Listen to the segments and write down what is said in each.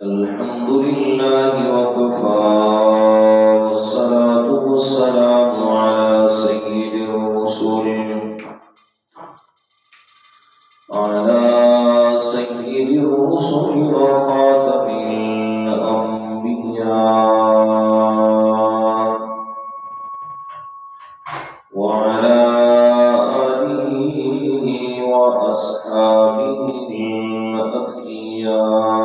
الحمد لله وكفى والصلاة والسلام على سيد الرسل وخاتم الأنبياء وعلى آله وأصحابه الأتقياء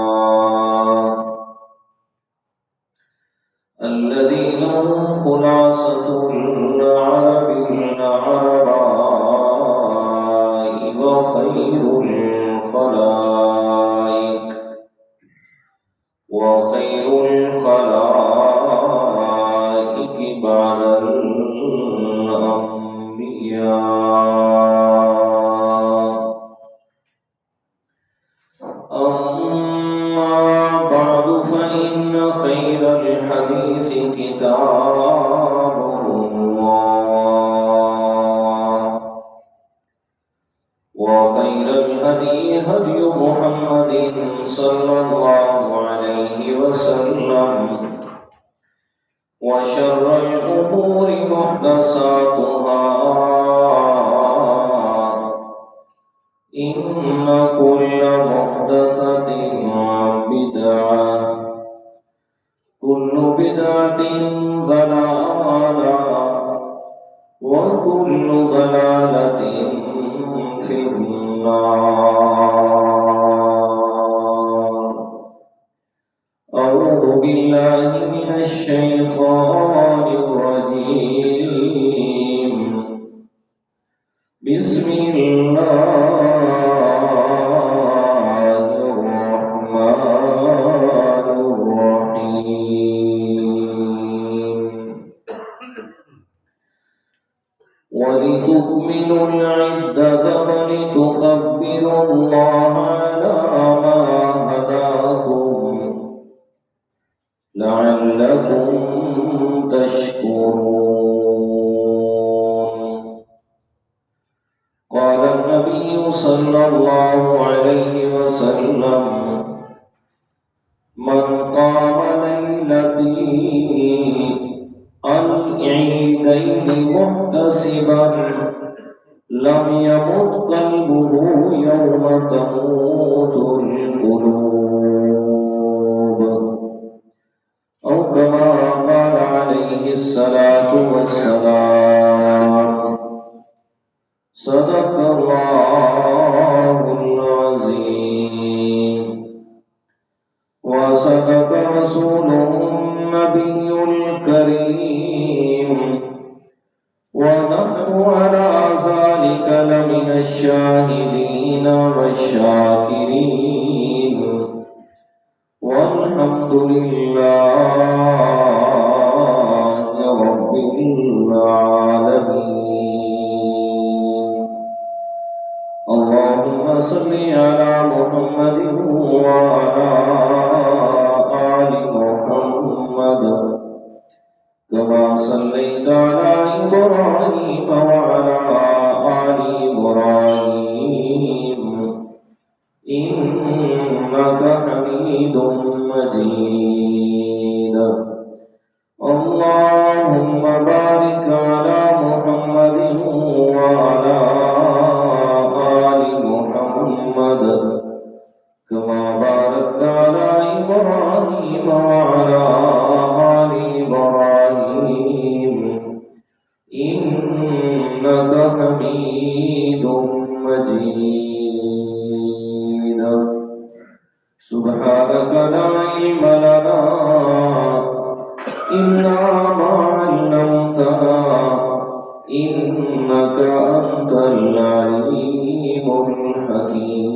الذين هم خلاصة العرب العرباء وخير الخلائق بعد الأنبياء. أما بعد فإن خير الحديث كتاب الله وخير الهدي هدي محمد صلى الله عليه وسلم وشر الأمور محدثاتها إن كل محدثة بدعة كل بدعة ضلالة وكل ضلالة في النار. أعوذ بالله من الشيطان الرجيم. بسم الله الرحمن الرحيم. ولتكملوا العدة ولتكبروا الله على ما هداكم لعلكم تشكرون. قال النبي صلى الله عليه وسلم: من قام ليلتي العيدين محتسبا لم يمت قلبه يوم تموت القلوب، أو كما قال عليه الصلاة والسلام. صدق الله العظيم وصدق رسوله النبي الكريم، ونحن على ذلك لمن الشاهدين والشاكرين، والحمد لله رب العالمين. اللهم صل على محمد وعلى آل محمد كما صليت على إبراهيم وعلى آل إبراهيم إنك حميد مجيد. اللهم بارك على محمد وعلى آل محمد كما باركت على إبراهيم وعلى آل إبراهيم إنك حميد مجيد. سبحانك لا علم لنا إلا ما علمتنا إنك أنت العليم الحكيم.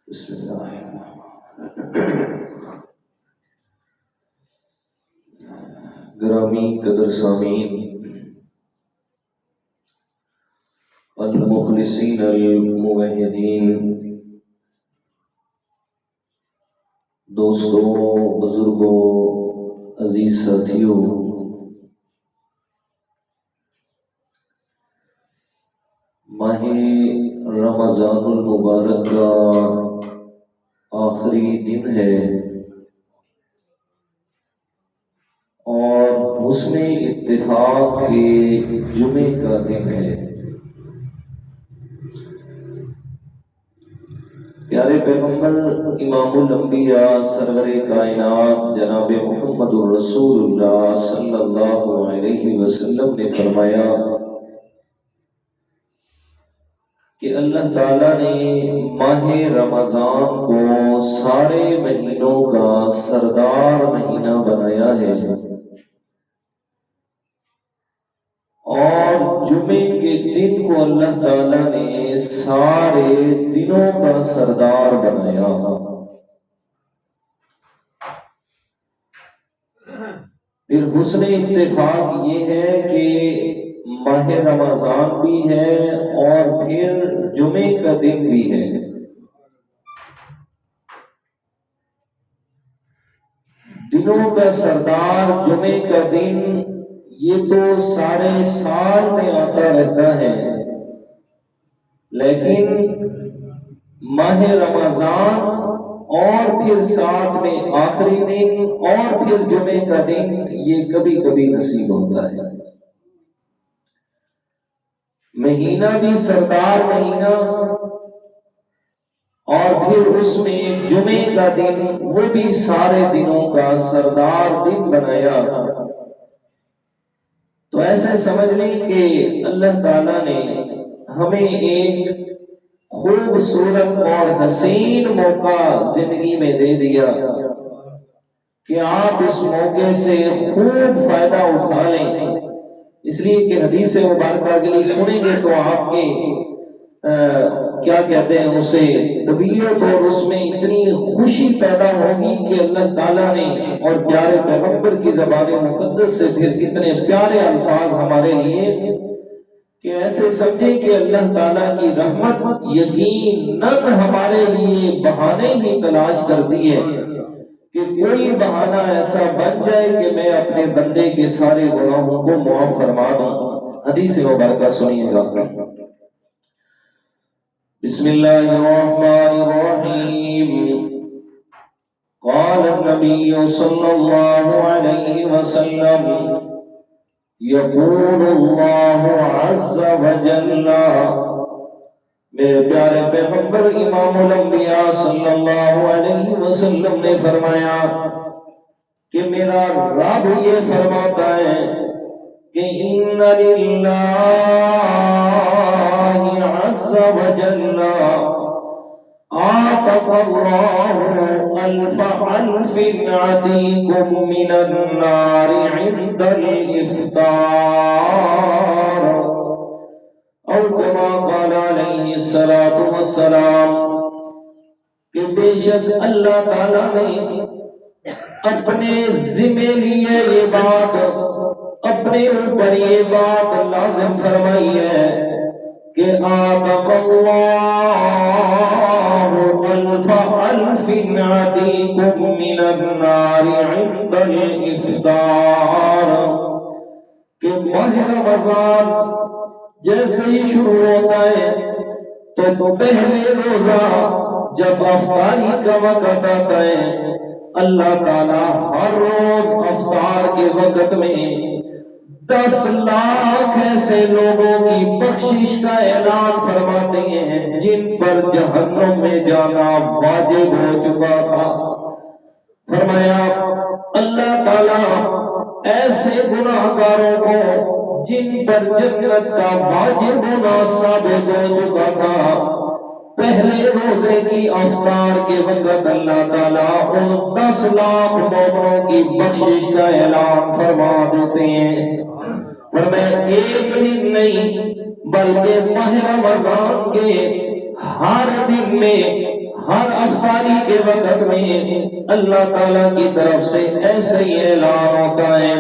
بسم الله گرامی قدر سامعین، المخلصین الموحدین، دوستوں، بزرگوں، عزیز ساتھیوں، ماہ رمضان المبارک کا آخری دن ہے اور حسن اتفاق کے جمعے کا دن ہے۔ پیارے پیغمبر امام الانبیاء سرور کائنات جناب محمد الرسول اللہ صلی اللہ علیہ وسلم نے فرمایا کہ اللہ تعالیٰ نے ماہ رمضان کو سارے مہینوں کا سردار مہینہ بنایا ہے اور جمعے کے دن کو اللہ تعالیٰ نے سارے دنوں کا سردار بنایا۔ پھر حسن اتفاق یہ ہے کہ ماہ رمضان بھی ہے اور پھر جمعے کا دن بھی ہے۔ دنوں کا سردار جمعے کا دن یہ تو سارے سال میں آتا رہتا ہے، لیکن ماہ رمضان اور پھر ساتھ میں آخری دن اور پھر جمعے کا دن یہ کبھی کبھی نصیب ہوتا ہے۔ مہینہ بھی سردار مہینہ اور پھر اس میں جمعے کا دن وہ بھی سارے دنوں کا سردار دن بنایا۔ تو ایسے سمجھ لیں کہ اللہ تعالیٰ نے ہمیں ایک خوبصورت اور حسین موقع زندگی میں دے دیا کہ آپ اس موقع سے خوب فائدہ اٹھا لیں، اس لیے کہ حدیث مبارکہ کے لیے سنیں گے تو آپ کے کیا کہتے ہیں اسے طبیعت اور اس میں اتنی خوشی پیدا ہوگی کہ اللہ تعالیٰ نے اور پیارے پیغمبر کی زبان مقدس سے پھر کتنے پیارے الفاظ ہمارے لیے کہ ایسے سمجھیں کہ اللہ تعالیٰ کی رحمت یقیناً ہمارے لیے بہانے ہی تلاش کرتی ہے کہ کوئی بہانہ ایسا بن جائے کہ میں اپنے بندے کے سارے گناہوں کو معاف فرما دوں۔ حدیث مبارکہ سنیے گا۔ بسم اللہ الرحمن الرحیم۔ قال النبی صلی اللہ علیہ وسلم یقول اللہ عز وجل، میرے پیارے پیغمبر امام الانبیاء صلی اللہ علیہ وسلم نے فرمایا کہ میرا رب یہ فرماتا ہے کہ ان للہ عز وجل آتق اللہ الف الف عتیق من النار عند الافطار، او کما قال علیہ الصلوۃ والسلام، کہ بے شک اللہ تعالیٰ نے اپنے ذمہ لیے یہ بات، اپنے اوپر یہ بات لازم فرمائی ہے کہ آتق اللہ الف الف عتیق من النار عند الافطار، کہ ماہ رمضان جیسے ہی شروع ہوتا ہے تو پہلے روزہ جب افطاری کا وقت آتا ہے اللہ تعالیٰ ہر روز افطار کے وقت میں 10 لاکھ ایسے لوگوں کی بخشش کا اعلان فرماتے ہیں جن پر جہنم میں جانا واجب ہو چکا تھا۔ فرمایا اللہ تعالیٰ ایسے گناہگاروں کو جن پر جنت کا واجب ہونا ثابت ہو چکا تھا، پہلے روزے کی افطار کے وقت اللہ تعالیٰ ان 10 لاکھ مومنوں کی بخشش کا اعلان فرما دیتے ہیں۔ فرمایا ایک دن نہیں بلکہ ماہ رمضان کے ہر دن میں، ہر افطاری کے وقت میں اللہ تعالیٰ کی طرف سے ایسے ہی اعلان ہوتا ہے۔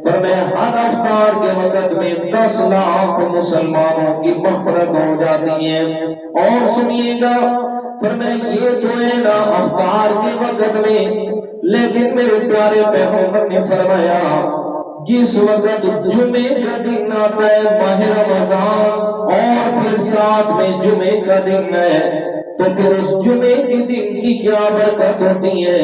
فرمایا ہر افطار کے وقت میں 10 لاکھ مسلمانوں کی مغفرت ہو جاتی ہے۔ اور سنیے گا، فرمایا یہ تو ہے نا افطار کے وقت میں، لیکن میرے پیارے پیغمبر نے فرمایا جس وقت جمعے کا دن آتا ہے ماہ رمضان اور پھر ساتھ میں جمعے کا دن ہے تو پھر اس جمعے کے دن کی کیا برکت ہوتی ہے؟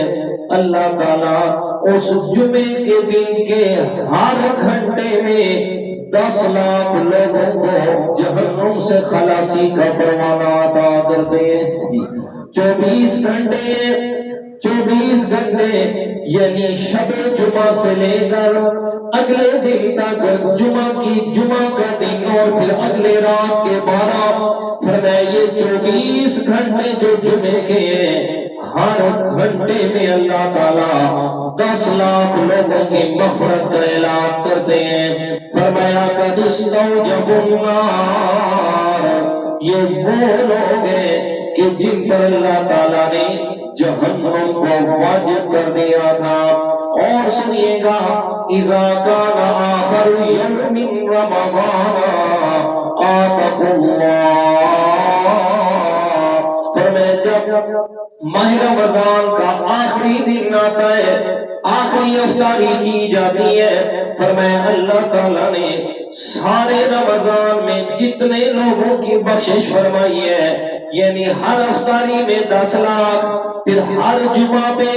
اللہ تعالیٰ اس جمعے کے دن کے ہر گھنٹے میں 10 لاکھ لوگوں کو جہنم سے خلاصی کا پروانہ عطا کرتے ہیں جی 24 گھنٹے یعنی شب جمعہ سے لے کر اگلے دن تک جمعہ کا دن اور پھر اگلے رات کے 12 فرمایا یہ 24 گھنٹے جو جمعے کے ہیں ہر گھنٹے میں اللہ تعالیٰ 10 لاکھ لوگوں کی مغفرت کا اعلان کرتے ہیں۔ فرمایا قد استوجب النار، یہ وہ لوگ ہیں کہ جن پر اللہ تعالیٰ نے جہنم کو واجب کر دیا تھا۔ اور سنیے گا اذا کان آخر یوم من رمضان آتاہ اللہ، فرمایا جب ماہ رمضان کا آخری دن آتا ہے آخری افطاری کی جاتی ہے، فرمایا اللہ تعالیٰ نے سارے رمضان میں جتنے لوگوں کی بخشش فرمائی ہے یعنی ہر افطاری میں 10 لاکھ، پھر ہر جمعہ پہ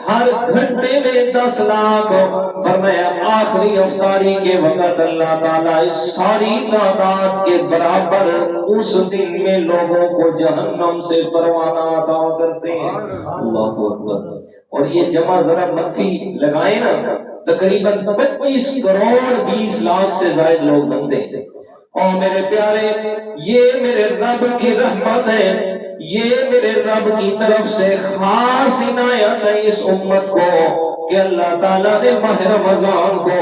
ہر گھنٹے میں 10 لاکھ، فرمایا آخری افطاری کے وقت اللہ تعالیٰ اس ساری تعداد کے برابر اس دن میں لوگوں کو جہنم سے پروانہ عطا کرتے ہیں۔ اللہ اکبر۔ اور یہ جمع ذرا منفی لگائیں نا تقریباً 25 کروڑ 20 لاکھ سے زائد لوگ بنتے ہیں۔ اور میرے پیارے یہ میرے رب کی رحمت ہے، یہ میرے رب کی طرف سے خاص عنایت ہے اس امت کو کہ اللہ تعالیٰ نے ماہ رمضان کو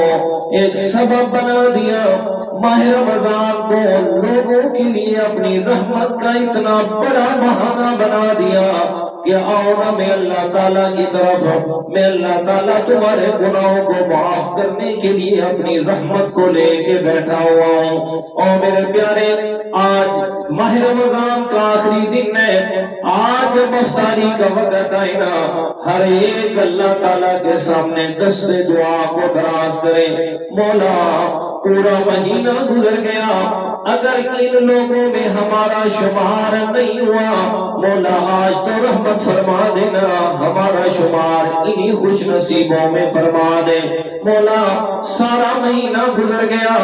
ایک سبب بنا دیا، ماہ رمضان کو لوگوں کے لیے اپنی رحمت کا اتنا بڑا بہانہ بنا دیا کہ آؤ نا میں اللہ تعالیٰ کی طرف، میں اللہ تعالیٰ تمہارے گناہوں کو معاف کرنے کے لیے اپنی رحمت کو لے کے بیٹھا ہوا ہوں۔ اور میرے پیارے آج ماہ رمضان کا آخری دن ہے، آج جب افطاری کا وقت آئے نا ہر ایک اللہ تعالیٰ کے سامنے دست دعا کو دراز کرے، مولا پورا مہینہ گزر گیا اگر ان لوگوں میں ہمارا شمار نہیں ہوا، مولا آج تو رحمت فرما دینا، ہمارا شمار انہی خوش نصیبوں میں فرما دے۔ مولا سارا مہینہ گزر گیا،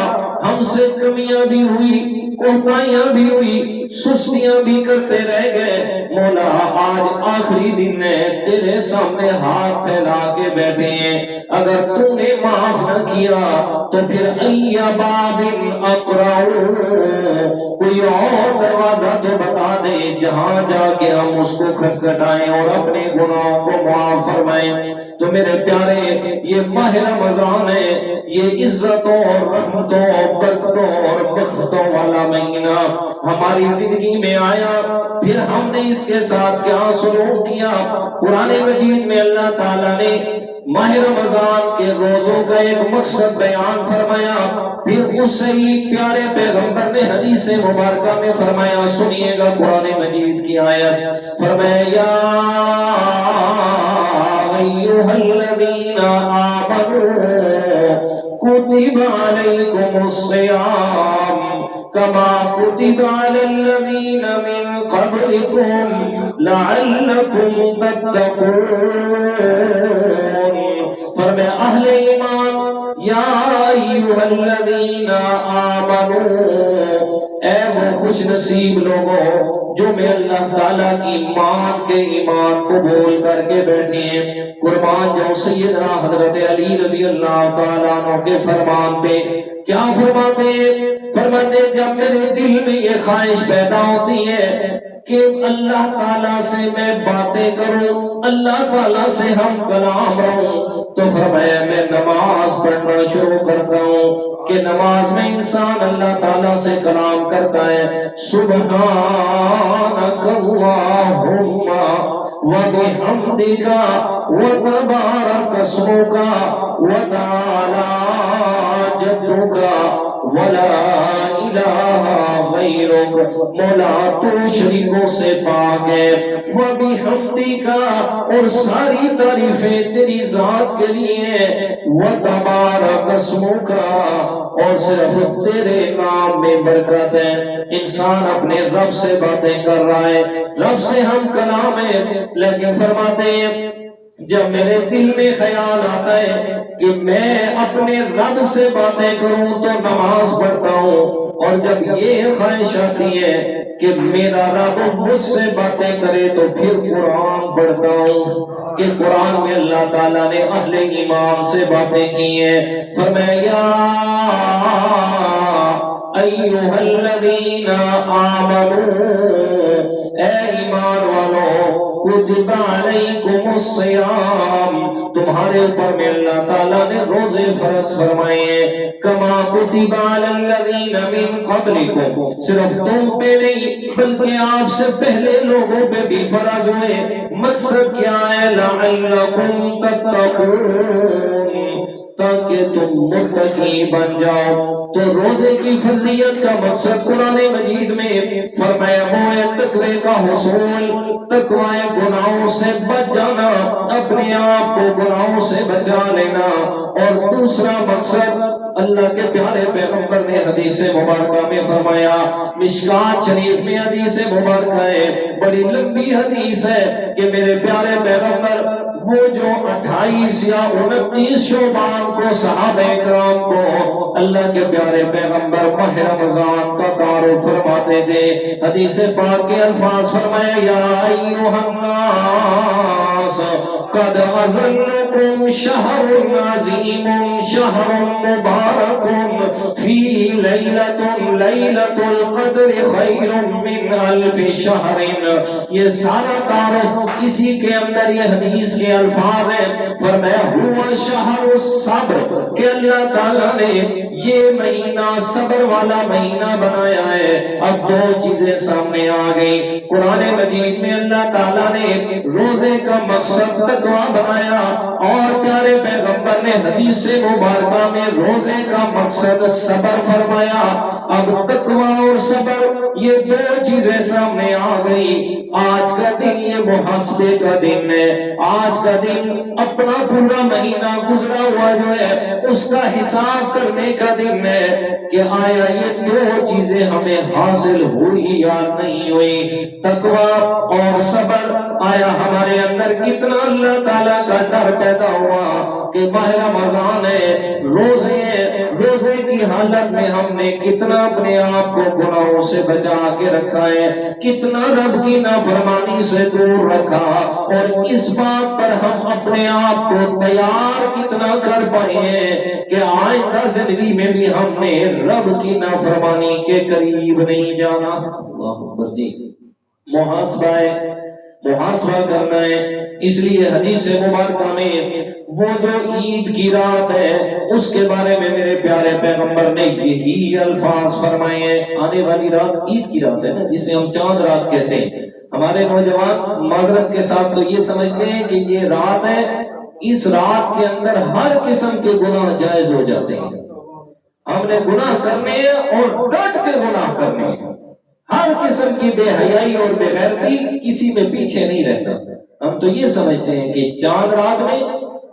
ہم سے کمیاں بھی ہوئی، کوتاہیاں بھی ہوئی، سستیاں بھی کرتے رہ گئے، مولا آج آخری دن ہے تیرے سامنے ہاتھ پھیلا کے بیٹھے ہیں، اگر تو نے معاف نہ کیا تو پھر ای باب اقرعوا، کوئی اور دروازہ تو بتا دے جہاں جا کے ہم اس کو کھٹکھٹائیں اور اپنے گناہوں کو معاف فرمائیں۔ تو میرے پیارے یہ ماہ رمضان ہے، یہ عزتوں اور رحمتوں اور برکتوں اور بخشتوں والا مہینہ ہماری زندگی میں آیا، پھر ہم نے اس کے ساتھ کیا سلوک کیا؟ قرآن مجید میں اللہ تعالیٰ نے ماہ رمضان کے روزوں کا ایک مقصد بیان فرمایا، پھر اس سے ہی پیارے پیغمبر نے حدیث مبارکہ میں فرمایا، سنیے گا قرآن مجید کی آیت، فرمایا یا ایھا الذین آمنوا کتب علیکم الصیام کما کتب علی الذین من قبلکم لعلکم تتقون۔ فرمایا اہل ایمان یا ایھا الذین آمنوا، اے وہ خوش نصیب لوگوں جو میں اللہ تعالیٰ کی مان کے ایمان قبول کر کے بیٹھے ہیں، قربان جو سیدنا حضرت علی رضی اللہ تعالیٰ عنہ کے فرمان پہ کیا فرماتے ہیں؟ فرماتے جب میرے دل میں یہ خواہش پیدا ہوتی ہے کہ اللہ تعالیٰ سے میں باتیں کروں، اللہ تعالیٰ سے ہم کلام رہوں، تو فرمایا میں نماز پڑھنا شروع کرتا ہوں کہ نماز میں انسان اللہ تعالیٰ سے کلام کرتا ہے، سبحانک اللہم وبحمدک وتبارک اسمک وتعالی جدک ولا الہ غیرک، مولا تو شریکوں سے پاک ہے، وَبِحَمْدِكَ، اور ساری تعریفیں تیری ذات کے لیے، وَتَبَارَكَ اسْمُكَ، اور صرف تیرے نام میں برکت ہے۔ انسان اپنے رب سے باتیں کر رہا ہے، رب سے ہم کلام ہے، لیکن فرماتے ہیں جب میرے دل میں خیال آتا ہے کہ میں اپنے رب سے باتیں کروں تو نماز پڑھتا ہوں، اور جب یہ خواہش آتی ہے کہ میرا رب مجھ سے باتیں کرے تو پھر قرآن پڑھتا ہوں، کہ قرآن میں اللہ تعالیٰ نے اہل ایمان سے باتیں کی ہیں۔ فرمایا ایھا الذین آمنوا، اے ایمان والو، کتب علیکم الصیام، تمہارے اوپر میں اللہ تعالیٰ نے روزے فرض فرمائے ہیں، کما کتب علی الذین من قبلکم، صرف تم پہ نہیں بلکہ آپ سے پہلے لوگوں پہ بھی فرض ہوئے۔ مقصد کیا ہے؟ لعلکم تتقون، تاکہ تم متقی بن جاؤ۔ تو روزے کی فرضیت کا مقصد قرآن مجید میں فرمایا وہ ہے تقوی کا حصول، تقوی گناہوں سے بچ جانا، اپنے آپ کو گناہوں سے بچا لینا۔ اور دوسرا مقصد اللہ کے پیارے پیغمبر نے حدیث مبارکہ میں فرمایا، مشکات شریف میں حدیث مبارکہ ہے، بڑی لمبی حدیث ہے، کہ میرے پیارے پیغمبر وہ جو 28 یا 29 شعبان کو صحابہ کرام کو اللہ کے پیارے پیغمبر ماہ رمضان کا تعارف فرماتے تھے، حدیث پاک کے الفاظ فرمائے یا ایھا الناس قد اظلکم شہر عظیم شہر مبارک فیہ لیلۃ القدر خیر من الف شہر۔ یہ سارا تعارف اسی کے اندر یہ حدیث کے الفاظ ہیں۔ فرمایا ہوا شہر الصبر، کہ اللہ تعالیٰ نے یہ مہینہ صبر والا مہینہ بنایا ہے۔ اب دو چیزیں سامنے آ گئی، قرآن مجید میں اللہ تعالیٰ نے روزے کا مقصد تقوی بنایا، اور پیارے پیغمبر نے حدیث مبارکہ میں روزے کا مقصد صبر فرمایا۔ اب تقوی اور صبر یہ دو چیزیں سامنے آ گئی۔ آج کا دن یہ محاسبے کا دن ہے، آج کا دن اپنا پورا مہینہ گزرا ہوا جو ہے اس کا حساب کرنے کا دن ہے، کہ آیا یہ دو چیزیں ہمیں حاصل ہوئی یا نہیں ہوئی، تقوی اور صبر۔ آیا ہمارے اندر کتنا اللہ تعالیٰ کا ڈر پیدا ہوا کہ ماہ رمضان ہے، روزے کی حالت میں ہم نے کتنا اپنے آپ کو گناہوں سے بچا کے رکھا ہے، کتنا رب کی نافرمانی سے دور رکھا، اور اس بات پر ہم اپنے آپ کو تیار کتنا کر پائے ہیں کہ آئندہ زندگی میں بھی ہم نے رب کی نافرمانی کے قریب نہیں جانا۔ اللہ اکبر جی، محاسبہ کرنا ہے۔ اس لیے حدیث مبارکہ میں وہ جو عید کی رات ہے اس کے بارے میں میرے پیارے پیغمبر نے یہی الفاظ فرمائے ہیں۔ آنے والی رات عید کی رات ہے نا، جسے ہم چاند رات کہتے ہیں۔ ہمارے نوجوان معذرت کے ساتھ تو یہ سمجھتے ہیں کہ یہ رات ہے، اس رات کے اندر ہر قسم کے گناہ جائز ہو جاتے ہیں۔ ہم نے گناہ کرنے ہیں اور ڈٹ کے گناہ کرنے ہیں، ہر قسم کی بے حیائی اور بے غیرتی کسی میں پیچھے نہیں رہتا۔ ہم تو یہ سمجھتے ہیں کہ چاند رات میں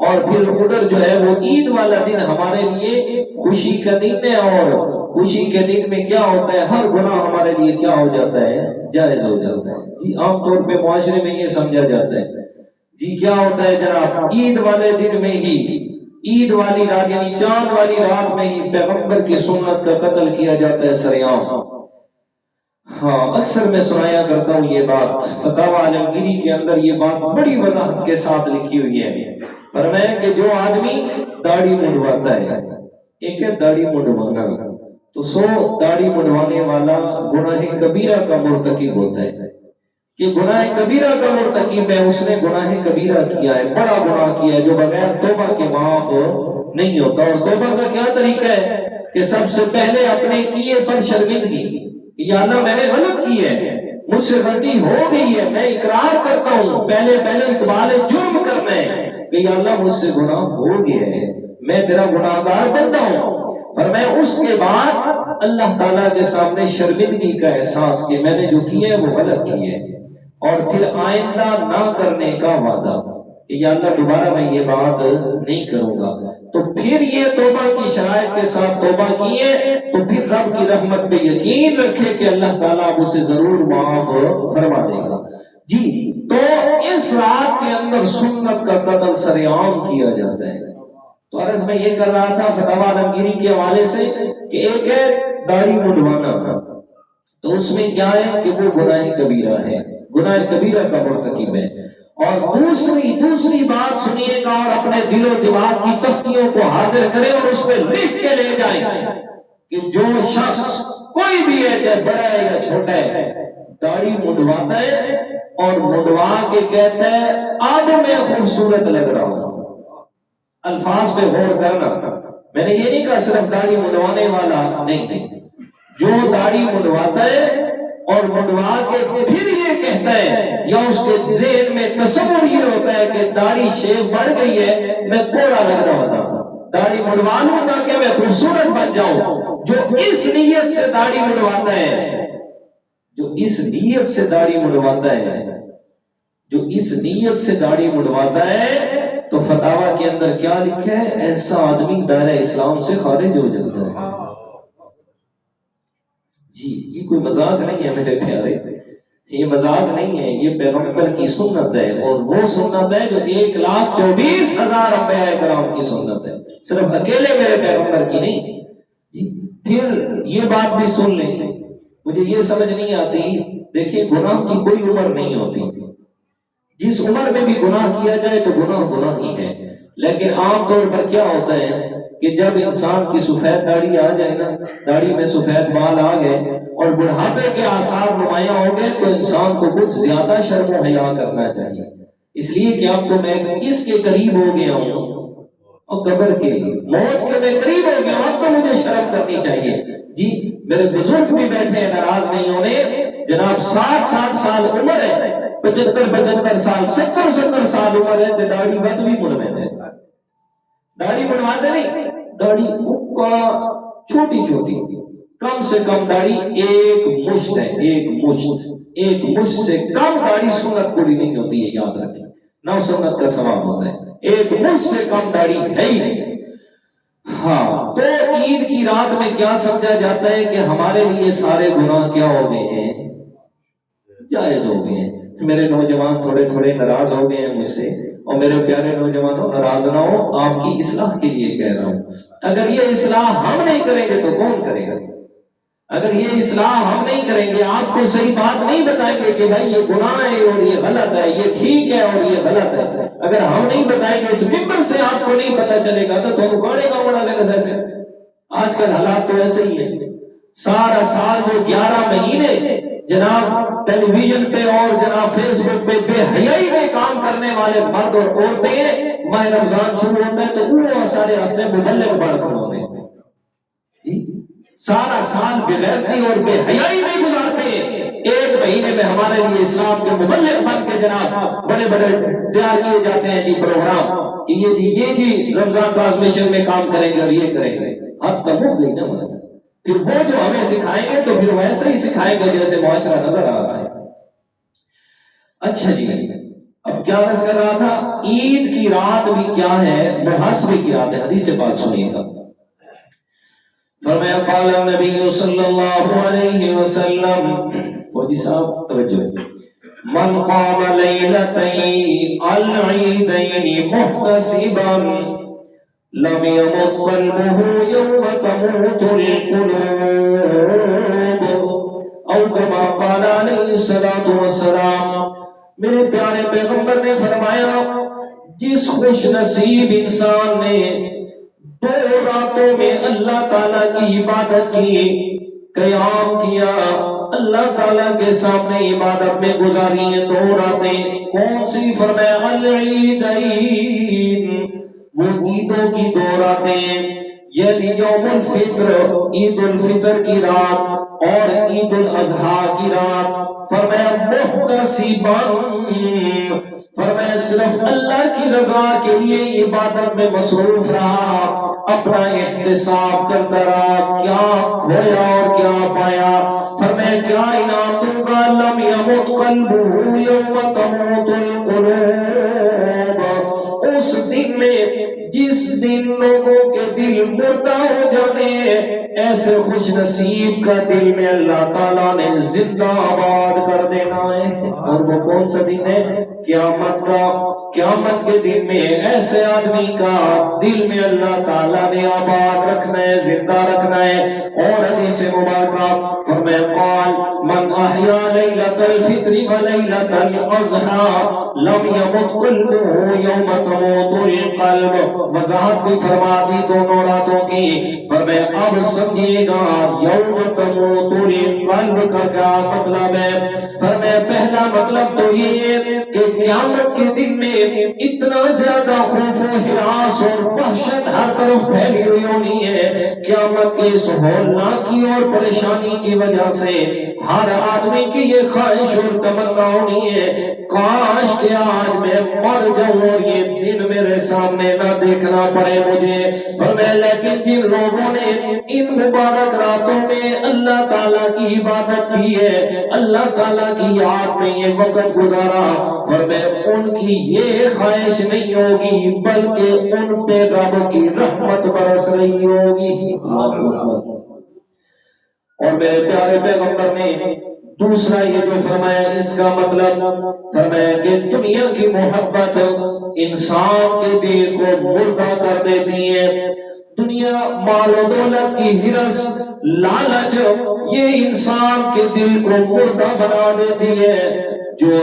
اور پھر ادھر جو ہے وہ عید والا دن ہمارے لیے خوشی کا دن ہے، اور خوشی کے دن میں کیا ہوتا ہے، ہر گناہ ہمارے لیے کیا ہو جاتا ہے، جائز ہو جاتا ہے۔ جی عام طور پہ معاشرے میں یہ سمجھا جاتا ہے، جی کیا ہوتا ہے جناب، عید والے دن میں ہی، عید والی رات یعنی چاند والی رات میں ہی پیغمبر کی سنت کا قتل کیا جاتا ہے سریعام۔ ہاں اکثر میں سنایا کرتا ہوں یہ بات، فتاوی عالمگیری کے اندر یہ بات بڑی وضاحت کے ساتھ لکھی ہوئی ہے، فرمایا کہ جو آدمی داڑھی منڈواتا ہے، ایک ہے داڑھی منڈوانا، تو 100 داڑھی منڈوانے والا گناہ کبیرہ کا مرتکب ہوتا ہے، کہ گناہ کبیرہ کا مرتکب ہے، اس نے گناہ کبیرہ کیا ہے، بڑا گناہ کیا ہے جو بغیر توبہ کے معاف نہیں ہوتا۔ اور توبہ کا کیا طریقہ ہے کہ سب سے پہلے اپنے کیے پر شرمندگی، یا اللہ میں نے غلط کی ہے، مجھ سے غلطی ہو گئی ہے، میں اقرار کرتا ہوں، پہلے اقبال جرم کرنا ہے کہ یا اللہ مجھ سے گناہ ہو گیا ہے، میں تیرا گناہگار بنتا ہوں۔ فرمایا اس کے بعد اللہ تعالیٰ کے سامنے شرمندگی کا احساس کہ میں نے جو کیا ہے وہ غلط کیا ہے، اور پھر آئندہ نہ کرنے کا وعدہ کہ یا اللہ دوبارہ میں یہ بات نہیں کروں گا، تو پھر یہ توبہ کی شرائط کے ساتھ توبہ کیے تو پھر رب کی رحمت پہ یقین رکھے کہ اللہ تعالیٰ اب اسے ضرور معاف فرما دے گا۔ جی تو اس رات کے اندر سنت کا قتل سر عام کیا جاتا ہے۔ تو عرض میں یہ کر رہا تھا فتاوی عالمگیری کے حوالے سے کہ ایک ہے داڑھی منڈوانا، تو اس میں کیا ہے کہ وہ گناہ کبیرہ ہے، گناہ کبیرہ کا مرتکب ہے۔ اور دوسری بات سنیے گا اور اپنے دل و دماغ کی تختیوں کو حاضر کرے اور اس پہ لکھ کے لے جائیں کہ جو شخص کوئی بھی ہے چاہے بڑا ہے یا چھوٹا ہے، داڑھی منڈواتا ہے اور منڈوا کے کہتا ہے اب میں خوبصورت لگ رہا ہوں۔ الفاظ پہ غور کرنا، میں نے یہ نہیں کہا صرف داڑھی منڈوانے والا نہیں، جو داڑھی منڈواتا ہے اور منڈوا کے پھر یہ کہتا ہے یا اس کے ذہن میں تصور یہ ہوتا ہے کہ داڑھی شیو بڑھ گئی ہے، میں کوڑا لگ رہا ہوتا ہوں، داڑھی منڈوا لوں تاکہ میں خوبصورت بن جاؤں۔ جو اس نیت سے داڑھی منڈواتا ہے، جو اس نیت سے داڑھی منڈواتا ہے، جو اس نیت سے داڑھی منڈواتا ہے، تو فتاوی کے اندر کیا لکھا ہے؟ ایسا آدمی دائرہ اسلام سے خارج ہو جاتا ہے۔ جی یہ کوئی مذاق نہیں ہے میرے پیارے، یہ مذاق نہیں ہے، یہ پیغمبر کی سنت ہے، اور وہ سنت ہے جو 1,24,000 انبیاء کرام کی سنت ہے، صرف اکیلے میرے پیغمبر کی نہیں۔ جی پھر یہ بات بھی سن لیں، مجھے یہ سمجھ نہیں آتی، دیکھیں گناہ کی کوئی عمر نہیں ہوتی، جس عمر میں بھی گناہ کیا جائے تو گناہ ہی ہے، لیکن عام طور پر کیا ہوتا ہے کہ جب انسان کی سفید داڑھی آ جائے نا، داڑھی میں سفید بال آ گئے اور بڑھاپے کے آثار نمایاں ہو گئے، تو انسان کو کچھ زیادہ شرم و حیا کرنا چاہیے، اس لیے کہ اب تو میں کس کے قریب ہو گیا ہوں، اور قبر کے، موت کے میں قریب ہو گیا ہوں، اب تو مجھے شرم کرنی چاہیے۔ جی میرے بزرگ بھی بیٹھے ہیں، ناراض نہیں ہونے، جناب 60 سال عمر ہے، 75 سال، 70 سال عمر ہے، داڑھی بت بھی منوے دے، داڑھی منواتے نہیں، داڑھی چھوٹی کم سے کم داڑھی ایک مشت ہے، ایک مشت سے کم داڑھی سنت پوری نہیں ہوتی ہے، یاد رکھیں، نہ سنت کا ثواب ہوتا ہے، ایک مشت سے کم داڑھی ہے ہی نہیں۔ ہاں تو عید کی رات میں کیا سمجھا جاتا ہے کہ ہمارے لیے سارے گناہ کیا ہو گئے ہیں؟ جائز ہو گئے ہیں۔ میرے نوجوان تھوڑے ناراض ہو گئے ہیں مجھ سے، اور میرے پیارے نوجوانوں ناراض نہ ہو، آپ کی اصلاح کے لیے کہہ رہا ہوں، اگر یہ اصلاح ہم نہیں کریں گے تو کون کرے گا؟ اگر یہ اصلاح ہم نہیں کریں گے، آپ کو صحیح بات نہیں بتائیں گے کہ بھائی یہ گناہ ہے اور یہ غلط ہے، یہ ٹھیک ہے اور یہ غلط ہے، اگر ہم نہیں بتائیں گے، اس ممبر سے آپ کو نہیں پتا چلے گا تو تم گاڑے گا بڑا لگا۔ ایسے آج کل حالات تو ایسے ہی ہیں، سارا سال وہ 11 مہینے جناب ٹیلی ویژن پہ اور جناب فیس بک پہ بے حیائی میں کام کرنے والے مرد اور عورتیں، ماہ رمضان شروع ہوتا ہے تو وہ سارے ہنستے مبلغ بڑھ کھڑوتے ہیں، جی سارا سال بے غیرتی اور بے حیائی میں گزارتے ہیں، ایک مہینے میں ہمارے لیے اسلام کے مبلغ بن کے جناب بڑے تیار کیے جاتے ہیں جی پروگرام کہ یہ جی رمضان ٹرانسمیشن میں کام کریں گے اور یہ کریں گے، اب تک ہو گئی نا بات، پھر وہ جو ہمیں سکھائیں گے تو پھر ویسے ہی سکھائیں گے جیسے معاشرہ نظر آ رہا ہے۔ اچھا جی اب کیا عرض کر رہا تھا، عید کی رات بھی کیا ہے؟ محاسبے کی رات ہے، حدیث سے بات سنیے گا۔ فرمایا قال النبی صلی اللہ علیہ وسلم، فوجی صاحب توجہ، من قام لیلتین العیدین محتسبا لم يمت قلبه يوم تموت القلوب، او كما قال علیہ الصلوۃ والسلام۔ میرے پیارے پیغمبر نے فرمایا جس خوش نصیب انسان نے 2 راتوں میں اللہ تعالیٰ کی عبادت کی، قیام کیا، اللہ تعالیٰ کے سامنے عبادت میں گزاری ہیں 2 راتیں، کون سی؟ فرمایا العیدین، وہ عیدوں کی 2 راتیں، یعنی یوم الفطر عید الفطر کی رات اور عید الاضحیٰ کی رات، فرمایا محتسبا، فرمایا صرف اللہ کی رضا کے لیے عبادت میں مصروف رہا، اپنا احتساب کرتا رہا، کیا کھویا اور کیا پایا؟ فرمایا کیا انعام دوں گا؟ لم یمت قلبہ یوم تموت القلوب، اس دن میں جس دن لوگوں کے دل مردہ ہو جانے، ایسے خوش نصیب کا دل میں اللہ تعالیٰ نے زندہ آباد کر دینا ہے۔ اور وہ کون سا دن ہے؟ قیامت کا۔ قیامت کے دن میں ایسے آدمی کا دل میں اللہ تعالیٰ نے آباد رکھنا ہے، زندہ رکھنا ہے۔ اور حدیث مبارکہ فرمایا قال من احیا لیلۃ الفطر ولیلۃ الاضحیٰ لم یمت قلبہ یوم تموت القلب، وضاحت بھی فرما دی دونوں راتوں کی۔ فرمایا اب سمجھیے گا یوم تموت القلب کا کیا مطلب ہے۔ فرمایا پہلا مطلب تو یہ ہے کہ قیامت کے دن میں اتنا زیادہ خوف و ہراس اور وحشت ہر طرف پھیلی ہوئی ہونی ہے، قیامت کے اس ہولناکی اور پریشانی کی وجہ سے ہر آدمی کی یہ خواہش اور تمنا ہونی ہے کاش کہ آج میں مر جاؤں اور یہ دن میرے سامنے نہ دیکھنا پڑے مجھے۔ فرمایا لیکن جن لوگوں نے ان مبارک راتوں میں اللہ تعالیٰ کی عبادت کی ہے، اللہ تعالیٰ کی یاد میں یہ وقت گزارا، فرمایا ان کی یہ خواہش نہیں ہوگی بلکہ ان پہ رب کی رحمت برس رہی ہوگی۔ اور میرے پیارے پیغمبر نے دوسرا یہ جو فرمایا اس کا مطلب فرمایا کہ دنیا کی محبت انسان کے دل کو مردہ کر دیتی ہے۔ دنیا مال و دولت کی ہرس، لالچ، یہ انسان کے دل کو مردہ بنا دیتی ہے۔ جو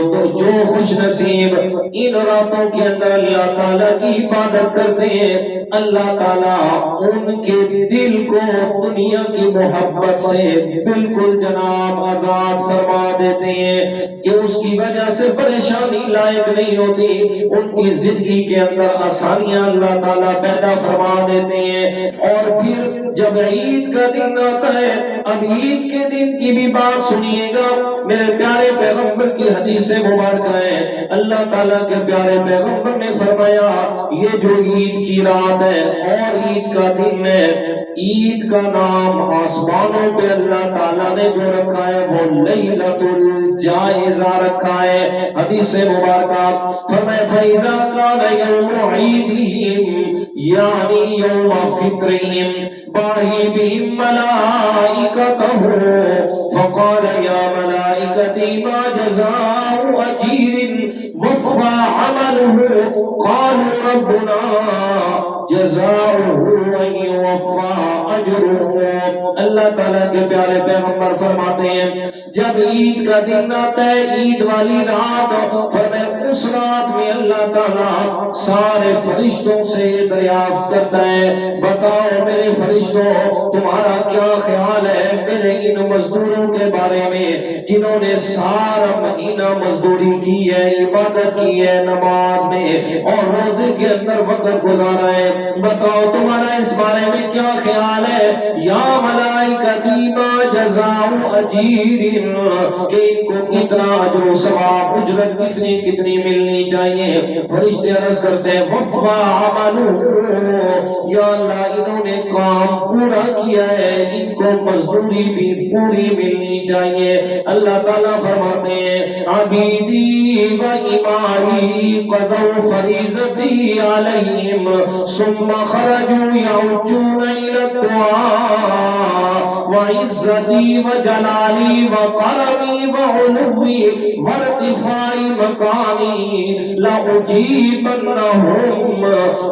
خوش نصیب ان راتوں کے اندر اللہ تعالیٰ کی عبادت کرتے ہیں، اللہ تعالیٰ ان کے دل کو دنیا کی محبت سے بالکل جناب آزاد فرما دیتے ہیں کہ اس کی وجہ سے پریشانی لائق نہیں ہوتی، ان کی زندگی کے اندر آسانیاں اللہ تعالیٰ پیدا فرما دیتے ہیں۔ اور پھر جب عید کا دن آتا ہے، اب عید کے دن کی بھی بات سنیے گا، میرے پیارے پیغمبر کی حدیث مبارکہ ہے، اللہ تعالیٰ کے پیارے پیغمبر نے فرمایا یہ جو عید کی رات ہے اور عید کا دن ہے، عید کا نام آسمانوں پہ اللہ تعالیٰ نے جو رکھا ہے وہ لیلۃ الجائزہ رکھا ہے۔ حدیث مبارکہ فرمایا فَإِذَا كَانَ يَوْمُ عِيدِهِمْ یعنی یوم فطرہم باہی بہم ملائکتہ فقال یا ملائکتی ما جزاء اجیر وفى عمله قالوا ربنا جزاؤه ان يوفى اجره۔ اللہ تعالیٰ کے پیارے پیغمبر فرماتے ہیں جب عید کا دن آتا ہے، عید والی رات، فرمایا اس رات میں اللہ تعالیٰ سارے فرشتوں سے دریافت کرتا ہے بتاؤ میرے فرشتوں تمہارا کیا خیال ہے میرے ان مزدوروں کے بارے میں جنہوں نے سارا مہینہ مزدوری کی ہے، عبادت کی ہے، نماز میں اور روزے کے اندر وقت گزارا ہے، بتاؤ تمہارا اس بارے میں کیا خیال ہے؟ یا ملائکتی ما جزاء اجیر، کہ ان کو کتنا اجر و ثواب اجرت کتنی ملنی چاہیے؟ فرشتے عرض کرتے ہیں وفا عملو، یا اللہ انہوں نے کام پورا کیا ہے، ان کو مزدوری بھی پوری ملنی چاہیے۔ اللہ تعالیٰ فرماتے ہیں عبیدی و امائی قضوا فریضتی علیہم ثم خرجوا یعجون الی الدعاء وعزتی وجلالی وکرمی وعلوی وارتفاع مکانی لأجیبنہم۔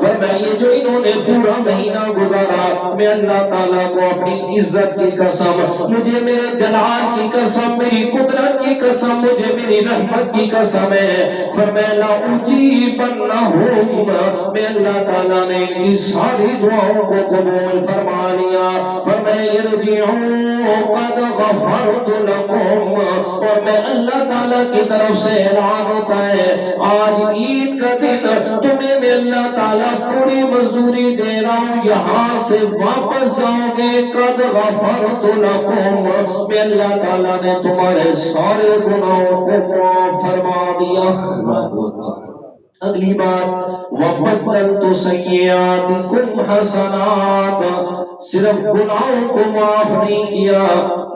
فرمایا یہ جو انہوں نے پورا مہینہ گزارا، میں اللہ تعالیٰ کو اپنی عزت کی قسم، مجھے میرے جلال کی قسم، میری قدرت کی قسم، مجھے میری رحمت کی قسم ہے، فرمایا لأجیبنہم، میں اللہ تعالیٰ نے ان ساری دعاؤں کو قبول فرما لیا۔ فرمایا ارجعوا قد غفرت لکم، اور میں اللہ تعالیٰ کی طرف سے اعلان ہوتا ہے آج عید کا دن تمہیں میں اللہ تعالیٰ پوری مزدوری دے رہا ہوں، یہاں سے واپس جاؤ گے قد غفرت لکم، میں اللہ تعالیٰ نے تمہارے سارے گناہوں کو معاف فرما دیا۔ اگلی بات وَبَدَّلْتُ سَيِّئَاتِكُمْ حَسَنَاتٍ، صرف گناہوں کو معاف نہیں کیا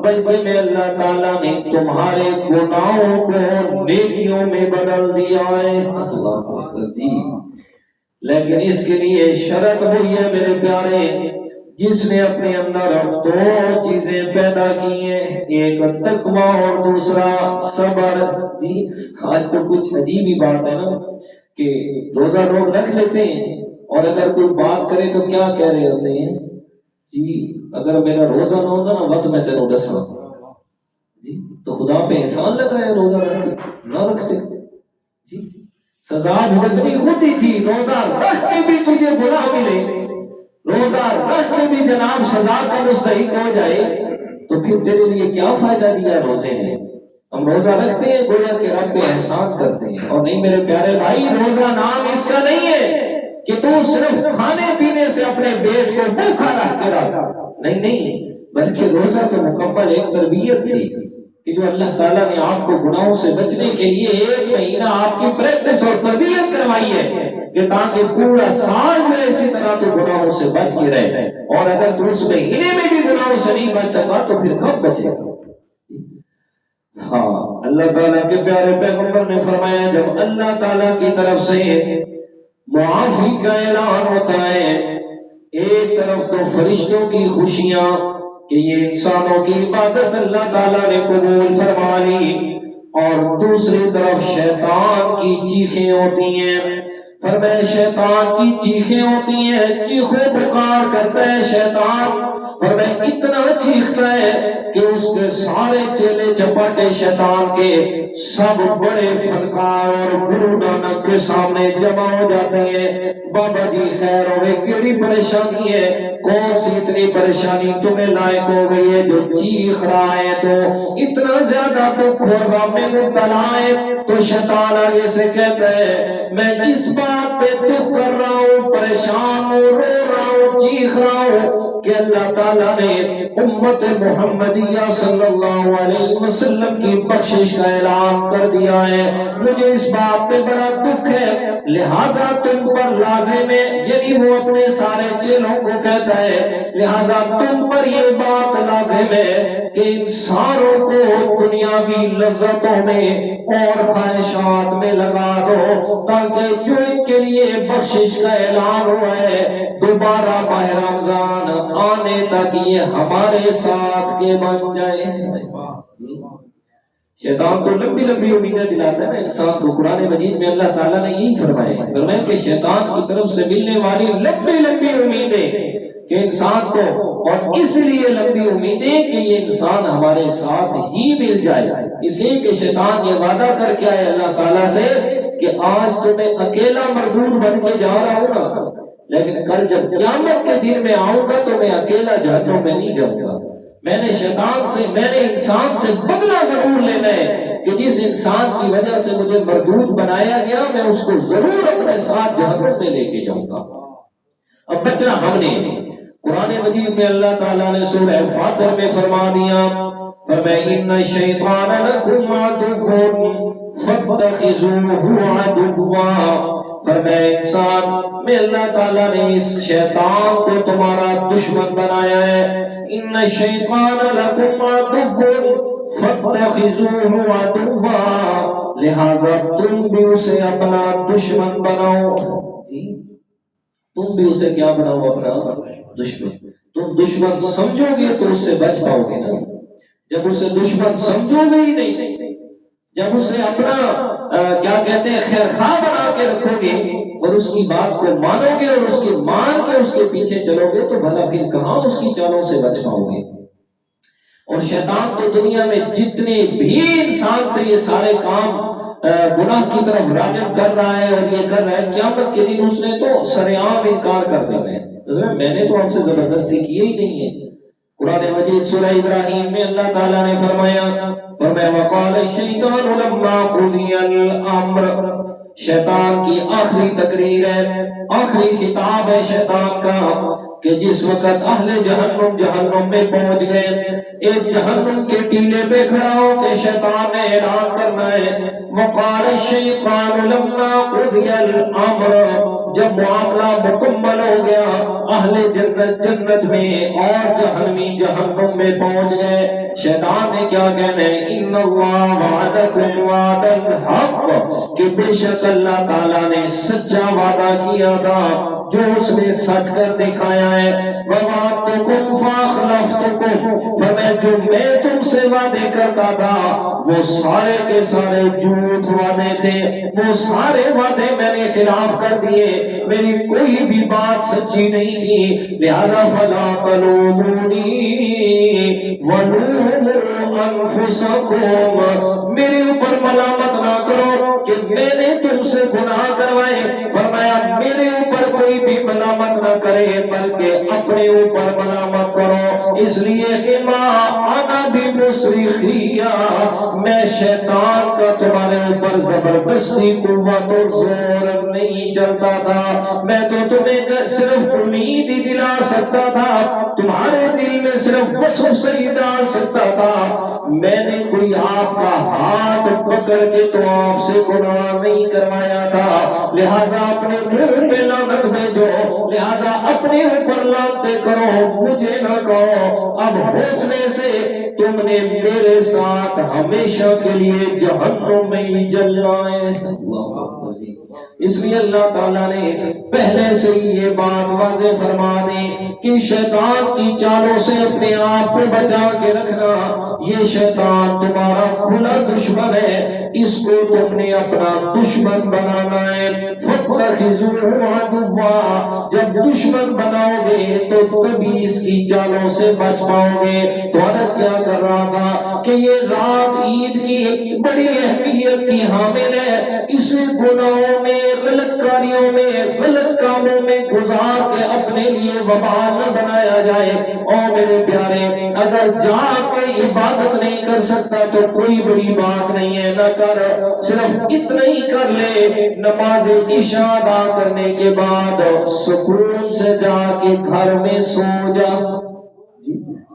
بلکہ میں اللہ تعالیٰ نے تمہارے گناہوں کو نیکیوں میں بدل دیا ہے۔ اللہ اکبر جی، لیکن اس کے لیے شرط وہی ہے میرے پیارے، جس نے اپنے اندر دو چیزیں پیدا کی ہیں، ایک تقوی اور دوسرا صبر۔ جی آج تو کچھ عجیب ہی بات ہے نا کہ روزہ لوگ رکھ لیتے ہیں اور اگر کوئی بات کرے تو کیا کہہ رہے ہوتے ہیں، جی اگر میرا روزہ نہ ہوتا نا وقت میں تینوں دسا، جی تو خدا پہ احسان لگا ہے روزہ نہ رکھتے، جی سزا بھگتنی خود ہی تھی، روزہ رکھ کے بھی تجھے گناہ ملے، روزہ رکھ کے بھی جناب سزا کا مستحق ہو جائے تو پھر تیرے لیے کیا فائدہ دیا روزے نے؟ ہم روزہ رکھتے ہیں گویا کہ رب پہ احسان کرتے ہیں، اور نہیں میرے پیارے بھائی، روزہ نام اس کا نہیں ہے کہ تو صرف کھانے پینے سے اپنے پیٹ کو بھوکا رکھ کے رکھ، نہیں، بلکہ روزہ تو مکمل ایک تربیت تھی کہ جو اللہ تعالیٰ نے آپ کو گناہوں سے بچنے کے لیے ایک مہینہ آپ کی پریکٹس اور تربیت کروائی ہے کہ تاکہ پورا سال میں اسی طرح تو گناہوں سے بچ کے رہے، اور اگر تو اس مہینے میں بھی گناہوں سے نہیں بچ سکا تو پھر کب بچے گا؟ ہاں اللہ تعالیٰ کے پیارے پیغمبر نے فرمایا جب اللہ تعالیٰ کی طرف سے معافی کا اعلان ہوتا ہے، ایک طرف تو فرشتوں کی خوشیاں کہ یہ انسانوں کی عبادت اللہ تعالیٰ نے قبول فرما لی، اور دوسری طرف شیطان کی چیخیں ہوتی ہیں، فرمایا شیطان کی چیخیں ہوتی ہیں، چیخو پکار کرتا ہے شیطان، فرمایا اتنا چیختا ہے کہ اس کے سارے چیلے چپاٹے شیطان کے سب بڑے فنکار اور گرو نانک کے سامنے جمع ہو جاتے ہیں۔ بابا جی خیر ہوئے، کیڑی پریشانی ہے؟ کون سی اتنی پریشانی تمہیں لائق ہو گئی ہے جو چیخ رہا ہے تو اتنا زیادہ دکھ اور غم میں مبتلا ہے؟ تو شیطان آگے سے کہتا ہے میں اس بات پہ دکھ کر رہا ہوں، پریشان ہوں، رو رہا ہوں، چیخ رہا ہوں کہ اللہ تعالیٰ نے امت محمدیہ صلی اللہ علیہ وسلم کی بخشش کا اعلان کر دیا ہے، مجھے اس بات پہ بڑا دکھ ہے، لہٰذا تم پر لازم ہے، یعنی وہ اپنے سارے چیلوں کو کہتا ہے لہٰذا تم پر یہ بات لازم ہے کہ انسانوں کو دنیاوی لذتوں میں اور خواہشات میں لگا دو تاکہ جو ان کے لیے بخشش کا اعلان ہوا ہے دوبارہ ماہ رمضان آنے تک یہ ہمارے ساتھ کے بن جائے۔ شیطان تو لمبی لمبی امیدیں دلاتا ہے نا انسان کو، قرآن مجید میں اللہ تعالیٰ نے یہی فرمایا کہ شیطان کی طرف سے ملنے والی لمبی لمبی امیدیں کہ انسان کو، اور اس لیے لمبی امیدیں کہ یہ انسان ہمارے ساتھ ہی مل جائے، اس لیے کہ شیطان یہ وعدہ کر کے آئے اللہ تعالیٰ سے کہ آج تو میں اکیلا مردود بن کے جا رہا ہوں نا، لیکن کل جب قیامت کے دن میں آؤں گا تو میں اکیلا جہنم میں نہیں جاؤں گا، میں نے انسان سے بدلہ ضرور لینا ہے کہ جس انسان کی وجہ سے مجھے مردود بنایا گیا میں اس کو ضرور اپنے ساتھ جہنم میں لے کے جاؤں گا۔ اب بچنا ہم نے، قرآن مجید میں اللہ تعالیٰ نے سورہ فاطر میں فرما دیا فرمایا ان الشیطان لکم عدو فاتخذوہ عدوا، فرمایا انسان میں اللہ تعالیٰ نے اس شیطان کو تمہارا دشمن بنایا ہے، ان الشیطان لکم عدو فاتخذوہ عدوا، لہذا تم بھی اسے اپنا دشمن بناؤ۔ جی تم بھی اسے کیا بناؤ؟ اپنا دشمن۔ تم دشمن سمجھو گے تو اس سے بچ پاؤ گے نا، جب اسے دشمن سمجھو گے ہی نہیں، جب اسے اپنا کیا کہتے ہیں خیر خواہ بنا کے رکھو گے اور اس کی بات کو مانو گے اور اس کی مان کے اس کے پیچھے چلو گے تو بھلا پھر کہاں اس کی چالوں سے بچ پاؤ گے۔ اور شیطان تو دنیا میں جتنے بھی انسان سے یہ سارے کام گناہ کی طرف راغب کر رہا ہے اور یہ کر رہا ہے، قیامت کے دن اس نے تو سرعام انکار کر دینا ہے، میں نے تو آپ سے زبردستی کی ہی نہیں ہے، قرآن مجید سورہ ابراہیم میں اللہ تعالیٰ نے فرمایا وقال الشیطان لما قضی الامر، شیطان کی آخری تقریر ہے، آخری خطاب ہے شیطان کا کہ جس وقت اہل جہنم میں پہنچ گئے، ایک جہنم کے ٹیلے پہ کھڑا ہو کے شیطان نے اعلان کرنا ہے وقال الشیطان لما قضی الامر، جب معاملہ مکمل ہو گیا، اہل جنت میں اور جہنمی جہنم میں پہنچ گئے، شیطان نے کیا کہنا ہے ان اللہ وعدکم وعد الحق، کہ بے شک اللہ تعالیٰ نے سچا وعدہ کیا تھا جو اس نے سچ کر دکھایا ہے، وَوَعَدْتُكُمْ فَأَخْلَفْتُكُمْ، فرمایا جو میں تم سے وعدے کرتا تھا وہ سارے کے سارے جھوٹ وعدے تھے، وہ سارے وعدے میں نے خلاف کر دیے، میری کوئی بھی بات سچی نہیں تھی، لہذا فَلَا تَلُومُونِي وَلُومُوا أَنفُسَكُمْ، میرے اوپر ملامت نہ کرو کہ میں نے تم سے گناہ کروائے، فرمایا میرے اوپر کوئی بھی ملامت نہ کرے بلکہ اپنے اوپر ملامت کرو، اس لیے کہ ما انا بمصرخیہ، میں شیطان کا تمہارے اوپر زبردستی قوت اور زور نہیں چلتا تھا، میں تو تمہیں صرف امید ہی دلا سکتا تھا، تمہارے دل میں صرف وسوسہ ہی ڈال سکتا تھا، میں نے کوئی آپ کا ہاتھ پکڑ کے تو آپ سے گناہ نہیں کروایا تھا، لہذا اپنے منہ پہ لعنت بھیجو، لہذا اپنے اوپر لعنتیں کرو، مجھے نہ کہو، اب حوصلے سے تم نے میرے ساتھ ہمیشہ کے لیے جہنم میں ہی جلنا ہے۔ اس لیے اللہ تعالیٰ نے پہلے سے ہی یہ بات واضح فرما دی کہ شیطان کی چالوں سے اپنے آپ کو بچا کے رکھنا، یہ شیطان تمہارا کھلا دشمن ہے، اس کو تم نے اپنا دشمن بنانا ہے، فَاتَّخِذُوهُ عَدُوًّا، جب دشمن بناؤ گے تو تبھی اس کی چالوں سے بچ پاؤ گے۔ تو عرض کیا کر رہا تھا کہ یہ رات عید کی بڑی اہمیت کی حامل ہے، اس گناہوں میں، غلط کاریوں میں، غلط کاموں میں گزار کے اپنے لیے وبال نہ بنایا جائے۔ اور میرے پیارے، اگر جاگ کے عبادت نہیں کر سکتا تو کوئی بڑی بات نہیں ہے، نہ کر، صرف اتنا ہی کر لے، نماز عشاء ادا کرنے کے بعد سکون سے جا کے گھر میں سو جا،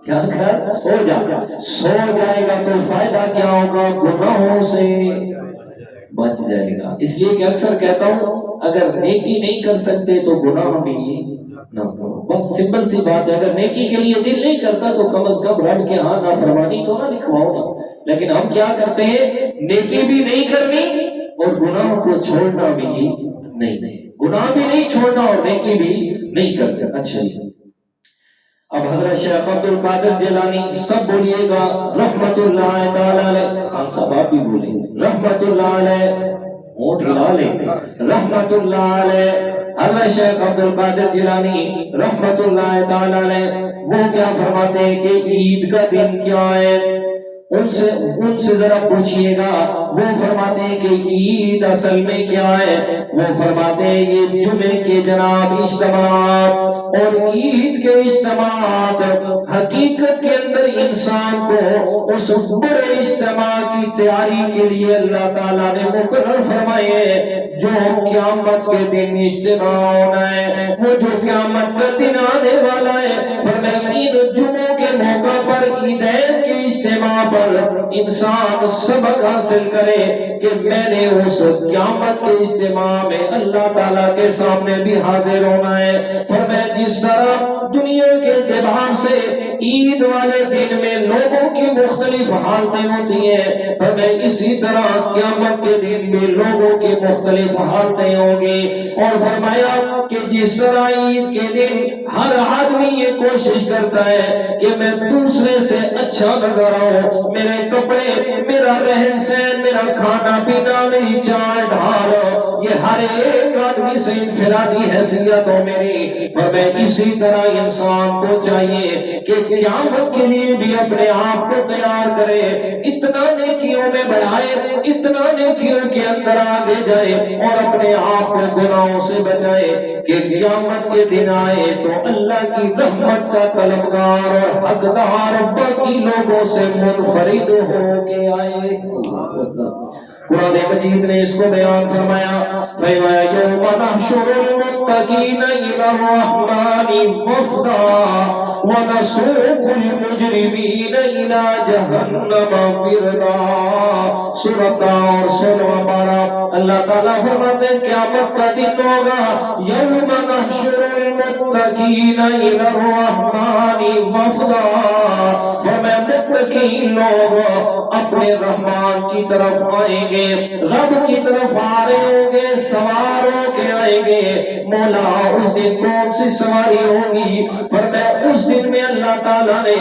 کیا کر سو جا، سو جائے گا تو فائدہ کیا ہوگا، گناہوں سے بچ جائے گا۔ اس لیے کہ اکثر کہتا ہوں اگر نیکی نہیں کر سکتے تو گناہ بھی نہ کرو، بس سمپل سی بات ہے، اگر نیکی کے لیے دل نہیں کرتا تو کم از کم رب کے ہاں نافرمانی تو نہ لکھواؤ نا، لیکن ہم کیا کرتے ہیں، نیکی بھی نہیں کرنی اور گناہ کو چھوڑنا بھی نہیں، گناہ بھی نہیں چھوڑنا اور نیکی بھی نہیں کرتے۔ اچھا جی، اب حضرت شیخ عبد القادر جیلانی، سب بولیے گا رحمت اللہ تعالی علیہ، خان صاحب آپ بھی بولیں رحمت اللہ علیہ، ہونٹ ہلا لیں، رحمت اللہ علیہ، حضرت شیخ عبد القادر جیلانی رحمت اللہ تعالی علیہ، وہ کیا فرماتے ہیں کہ عید کا دن کیا ہے، ان سے ذرا پوچھئے گا، وہ فرماتے ہیں کہ عید اصل میں کیا ہے، وہ فرماتے ہیں یہ جمعے کے جناب اجتماعات، اور عید کے اجتماعات حقیقت کے اندر انسان کو اس بڑے اجتماع کی تیاری کے لیے اللہ تعالیٰ نے مقرر فرمائے ہیں، جو قیامت کے دن اجتماع ہونا ہے، وہ جو قیامت کا دن آنے والا ہے، فرمایا ان جمعوں کے موقع پر، عیدین کے اجتماع پر انسان سبق حاصل کرے کہ میں نے اس قیامت کے اجتماع میں اللہ تعالیٰ کے سامنے بھی حاضر ہونا ہے۔ فرمایا جس طرح دنیا کے اعتبار سے عید والے دن میں لوگوں کی مختلف حالتیں ہوتی ہیں، فرمایا اسی طرح قیامت کے دن میں لوگوں کی مختلف حالتیں ہوں گی، اور فرمایا کہ جس طرح عید کے دن ہر آدمی یہ کوشش کرتا ہے کہ میں دوسرے سے اچھا نظر آؤں، میرے کپڑے، میرا رہن سہن، میرا کھانا پینا، میری چال ڈھال، یہ ہر ایک آدمی سے انفرادی حیثیت ہو میری۔ اور میں اسی طرح انسان کو چاہیے کہ قیامت کے لیے بھی اپنے آپ کو تیار کرے، اتنا نیکیوں میں بڑھائے، اتنا نیکیوں کے اندر آگے جائے، اور اپنے آپ کو گناہوں سے بچائے کہ قیامت کے دن آئے تو اللہ کی رحمت کا طلبگار اور حقدار باقی لوگوں سے منفرد ہو کے آئے۔ قرآن مجید نے اس کو بیان فرمایا، یوم نحشر المتقین الی الرحمن وفدا ونسوق المجرمین الی جہنم وردا۔ سورۃ اور 16واں پارہ اللہ تعالیٰ فرماتے ہیں قیامت کا دن ہوگا، یوم نحشر المتقین الی الرحمن وفدا، فرمایا متقین لوگ اپنے رحمان کی طرف آئیں گے، رب کی طرف آ رہے ہوں گے، سوار ہو کے آئیں گے۔ مولا اس دن کون سی سواری ہوگی؟ فرمایا اس دن میں اللہ تعالیٰ نے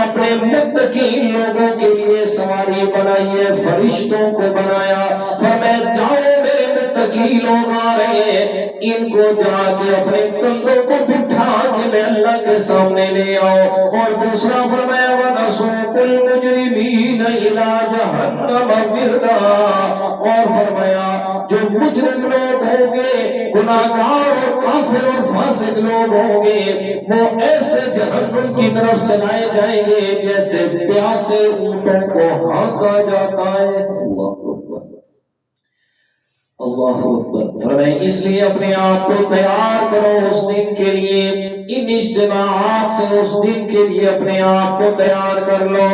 اپنے متقین لوگوں کے لیے سواری بنائی ہے، فرشتوں کو بنایا۔ فرمایا جاؤ میرے متقی لوگ آ رہے ہیں، ان کو جا کے اپنے کندھوں کو بٹھا کے میں اللہ کے سامنے لے آؤ۔ اور دوسرا فرمایا وَنَسُوقُ الْمُجْرِمِينَ إِلَىٰ جَهَنَّمَ وِرْدًا، اور فرمایا جو مجرم لوگ ہوں گے، گناہگار اور کافر اور فاسق لوگ ہوں گے، وہ ایسے جہنم کی طرف چلائے جائیں گے جیسے پیاسے اونٹوں کو ہانکا جاتا ہے۔ اللہ اکبر۔ فرمائے اس لیے اپنے آپ کو تیار کرو اس دن کے لیے، ان اجتماعات سے اس دن کے لیے اپنے آپ کو تیار کر لو۔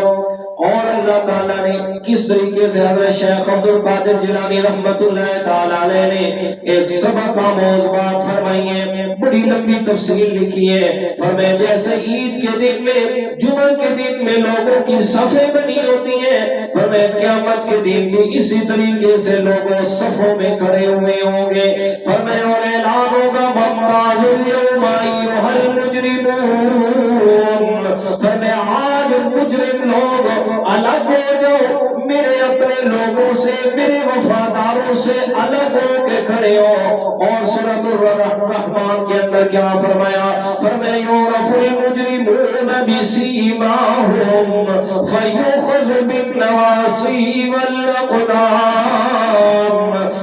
اور اللہ تعالیٰ نے کس طریقے سے حضرت شیخ عبد القادر جیلانی رحمت اللہ تعالیٰ علیہ نے ایک سبق کا موضوعات فرمائی ہے، بڑی لمبی تفصیل لکھی ہے۔ فرمائے جیسے عید کے دن میں، جمعہ کے دن میں لوگوں کی صفیں بنی ہوتی ہیں، فرمائے قیامت کے دن بھی اسی طریقے سے لوگوں صفوں میں کھڑے ہوئے ہوں گے۔ فرمائے اور اعلان ہوگا وَامْتَازُوا الْيَوْمَ أَيُّهَا الْمُجْرِمُونَ، فرمائے آج مجرم لوگ الگ ہو جاؤ، میرے اپنے لوگوں سے، میرے وفاداروں سے الگ ہو کے کھڑے ہو۔ اور سورۃ الرحمن کے اندر کیا فرمایا؟ فرمایا یُعْرَفُ الْمُجْرِمُونَ بِسِیمَاهُمْ فَیُؤْخَذُ بِالنَّوَاصِی وَالْأَقْدَامِ،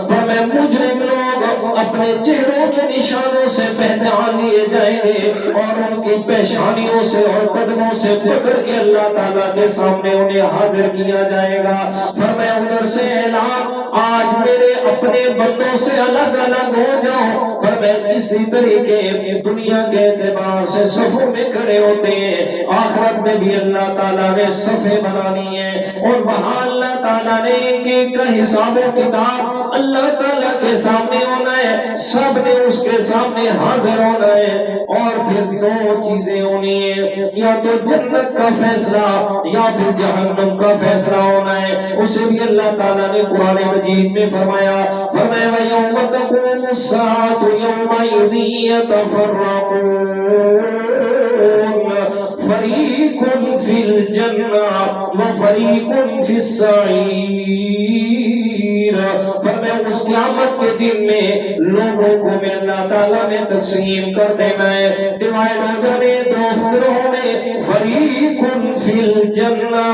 فرمایا مجرم لوگ اپنے چہروں کے نشانوں سے پہچان لیے جائیں گے، اور ان کی پیشانیوں سے اور قدموں سے پکڑ کے اللہ تعالیٰ کے سامنے انہیں حاضر کیا جائے گا۔ فرمایا ادھر سے اعلان آج میرے اپنے بندوں سے الگ الگ ہو جاؤ۔ فرمایا اسی طریقے دنیا کے اعتبار سے صفوں میں کھڑے ہوتے ہیں، آخرت میں بھی اللہ تعالیٰ نے صفیں بنانی ہے، اور وہاں اللہ تعالیٰ نے ایک ایک کا حساب و کتاب اللہ تعالیٰ کے سامنے ہونا ہے، سب نے اس کے سامنے حاضر ہونا ہے۔ اور پھر دو چیزیں ہونی ہیں، یا تو جنت کا فیصلہ یا پھر جہنم کا فیصلہ ہونا ہے۔ اسے بھی اللہ تعالیٰ نے قرآن مجید میں فرمایا، فرمایا وَيَوْمَ تَقُومُ السَّاعَةُ يَوْمَئِذٍ يَتَفَرَّقُونَ فَرِيقٌ فِي الْجَنَّةِ وَفَرِيقٌ فِي السَّعِيرِ۔ فرمایا اس قیامت کے دن میں لوگوں کو میں اللہ تعالیٰ نے تقسیم کر دینا ہے، ڈیوائڈ ہو جانے دو گروہوں میں، فریق فی الجنہ،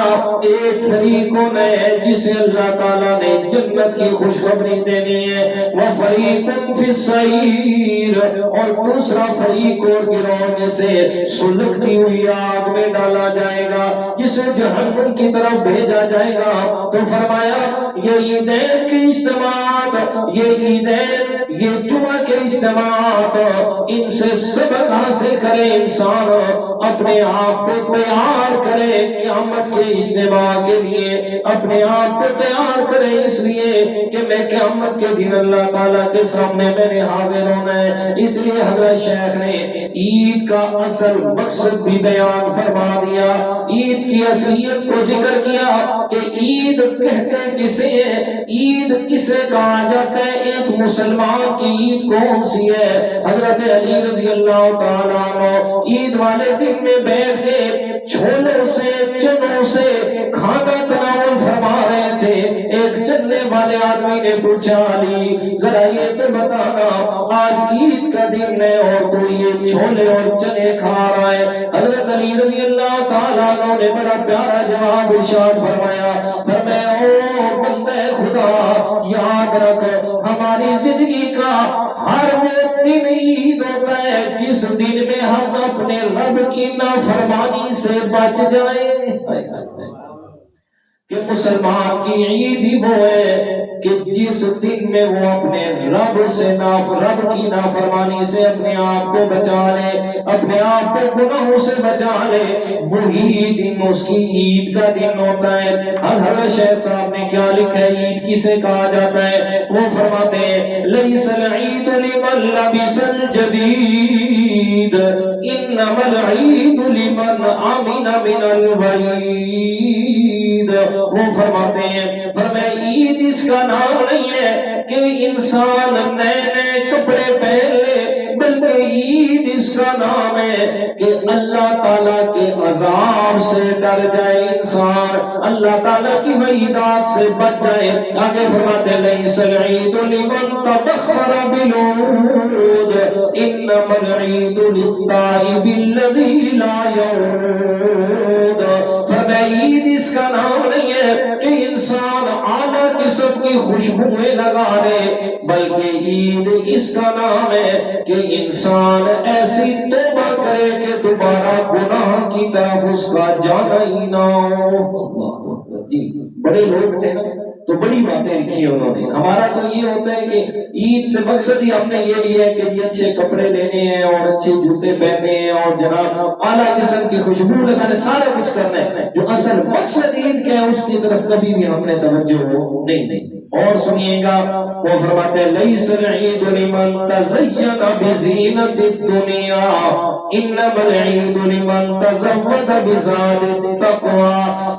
ایک فریق ہونا ہے جسے اللہ تعالیٰ نے جنت کی خوشخبری دینی ہے، وہ فریق فی السعیر، اور دوسرا فریق اور گروہ جسے سلگتی ہوئی آگ میں ڈالا جائے گا، جسے جہنم کی طرف بھیجا جائے گا۔ تو فرمایا یہ عیدین کی اجتماعات، یہ عیدین، یہ جمعہ کے اجتماعات، ان سے سبق حاصل کرے انسان، اپنے آپ کو تیار کرے قیامت کے اجتماع کے لیے، اپنے آپ کو تیار کرے اس لیے کہ میں قیامت کے دن اللہ تعالیٰ کے سامنے میں نے حاضر ہونا ہے۔ اس لیے حضرت شیخ نے عید کا اصل مقصد بھی بیان فرما دیا، عید کی اصلیت کو ذکر کیا کہ عید کہتے کسے ہیں، عید کسے کہا جاتا ہے، ایک مسلمان کی عید کون سی ہے؟ حضرت علی رضی اللہ تعالیٰ عنہ عید والے دن میں بیٹھ کے چھولوں سے چنوں سے کھانا تناول والے آدمی نے پوچھا علی ذرا یہ تو بتانا آج عید کا دن ہے اور تو یہ چھولے اور چنے کھا رہا ہے؟ حضرت علی رضی اللہ تعالیٰ عنہ نے بڑا پیارا جواب ارشاد فرمایا، او بندے خدا یاد رکھ ہماری زندگی کا ہر وہ دن عید ہوتا ہے جس دن میں ہم اپنے رب کی نافرمانی سے بچ جائیں۔ کہ مسلمان کی عید ہی وہ ہے کہ جس دن میں وہ اپنے رب کی نافرمانی سے اپنے آپ کو بچا لے، اپنے آپ کو گناہوں سے بچا لے، وہی دن اس کی عید کا دن ہوتا ہے۔ حضرت شیخ صاحب نے کیا لکھا ہے عید کسے کہا جاتا ہے؟ وہ فرماتے ہیں لیس العید لمن لبس الجدید انما العید لمن امن من الوعید۔ وہ فرماتے ہیں عید اس کا نام نہیں ہے کہ انسان نئے نئے کپڑے پہن لے، بلکہ عید اس کا نام ہے کہ اللہ تعالیٰ کے عذاب سے ڈر جائے انسان، اللہ تعالیٰ کی وعیدات سے بچ جائے۔ آگے فرماتے ہیں لیس العید لمن تبخر بالعود انما العید للتائب الذی لا یعود۔ عید اس کا نام نہیں ہے کہ انسان اعلیٰ قسم کی خوشبوئیں لگا لے، بلکہ عید اس کا نام ہے کہ انسان ایسی توبہ کرے کہ دوبارہ گناہ کی طرف اس کا جانا ہی نہ ہو۔ جی بڑے لوگ تھے نا تو بڑی باتیں لکھی ہیں انہوں نے۔ ہمارا تو یہ ہوتا ہے کہ عید سے مقصد ہی ہم نے یہ لیا ہے کہ یہ اچھے کپڑے لینے ہیں اور اچھے جوتے پہننے ہیں اور جناب اعلیٰ قسم کی خوشبو لگانے، سارا کچھ کرنا ہے۔ جو اصل مقصد عید کیا ہے اس کی طرف کبھی بھی ہم نے توجہ نہیں دی۔ اور سنیے گا وہ فرماتے ہیں لیس العید لمن تزین بزینت الدنیا انما العید لمن تزود بزاد التقوی۔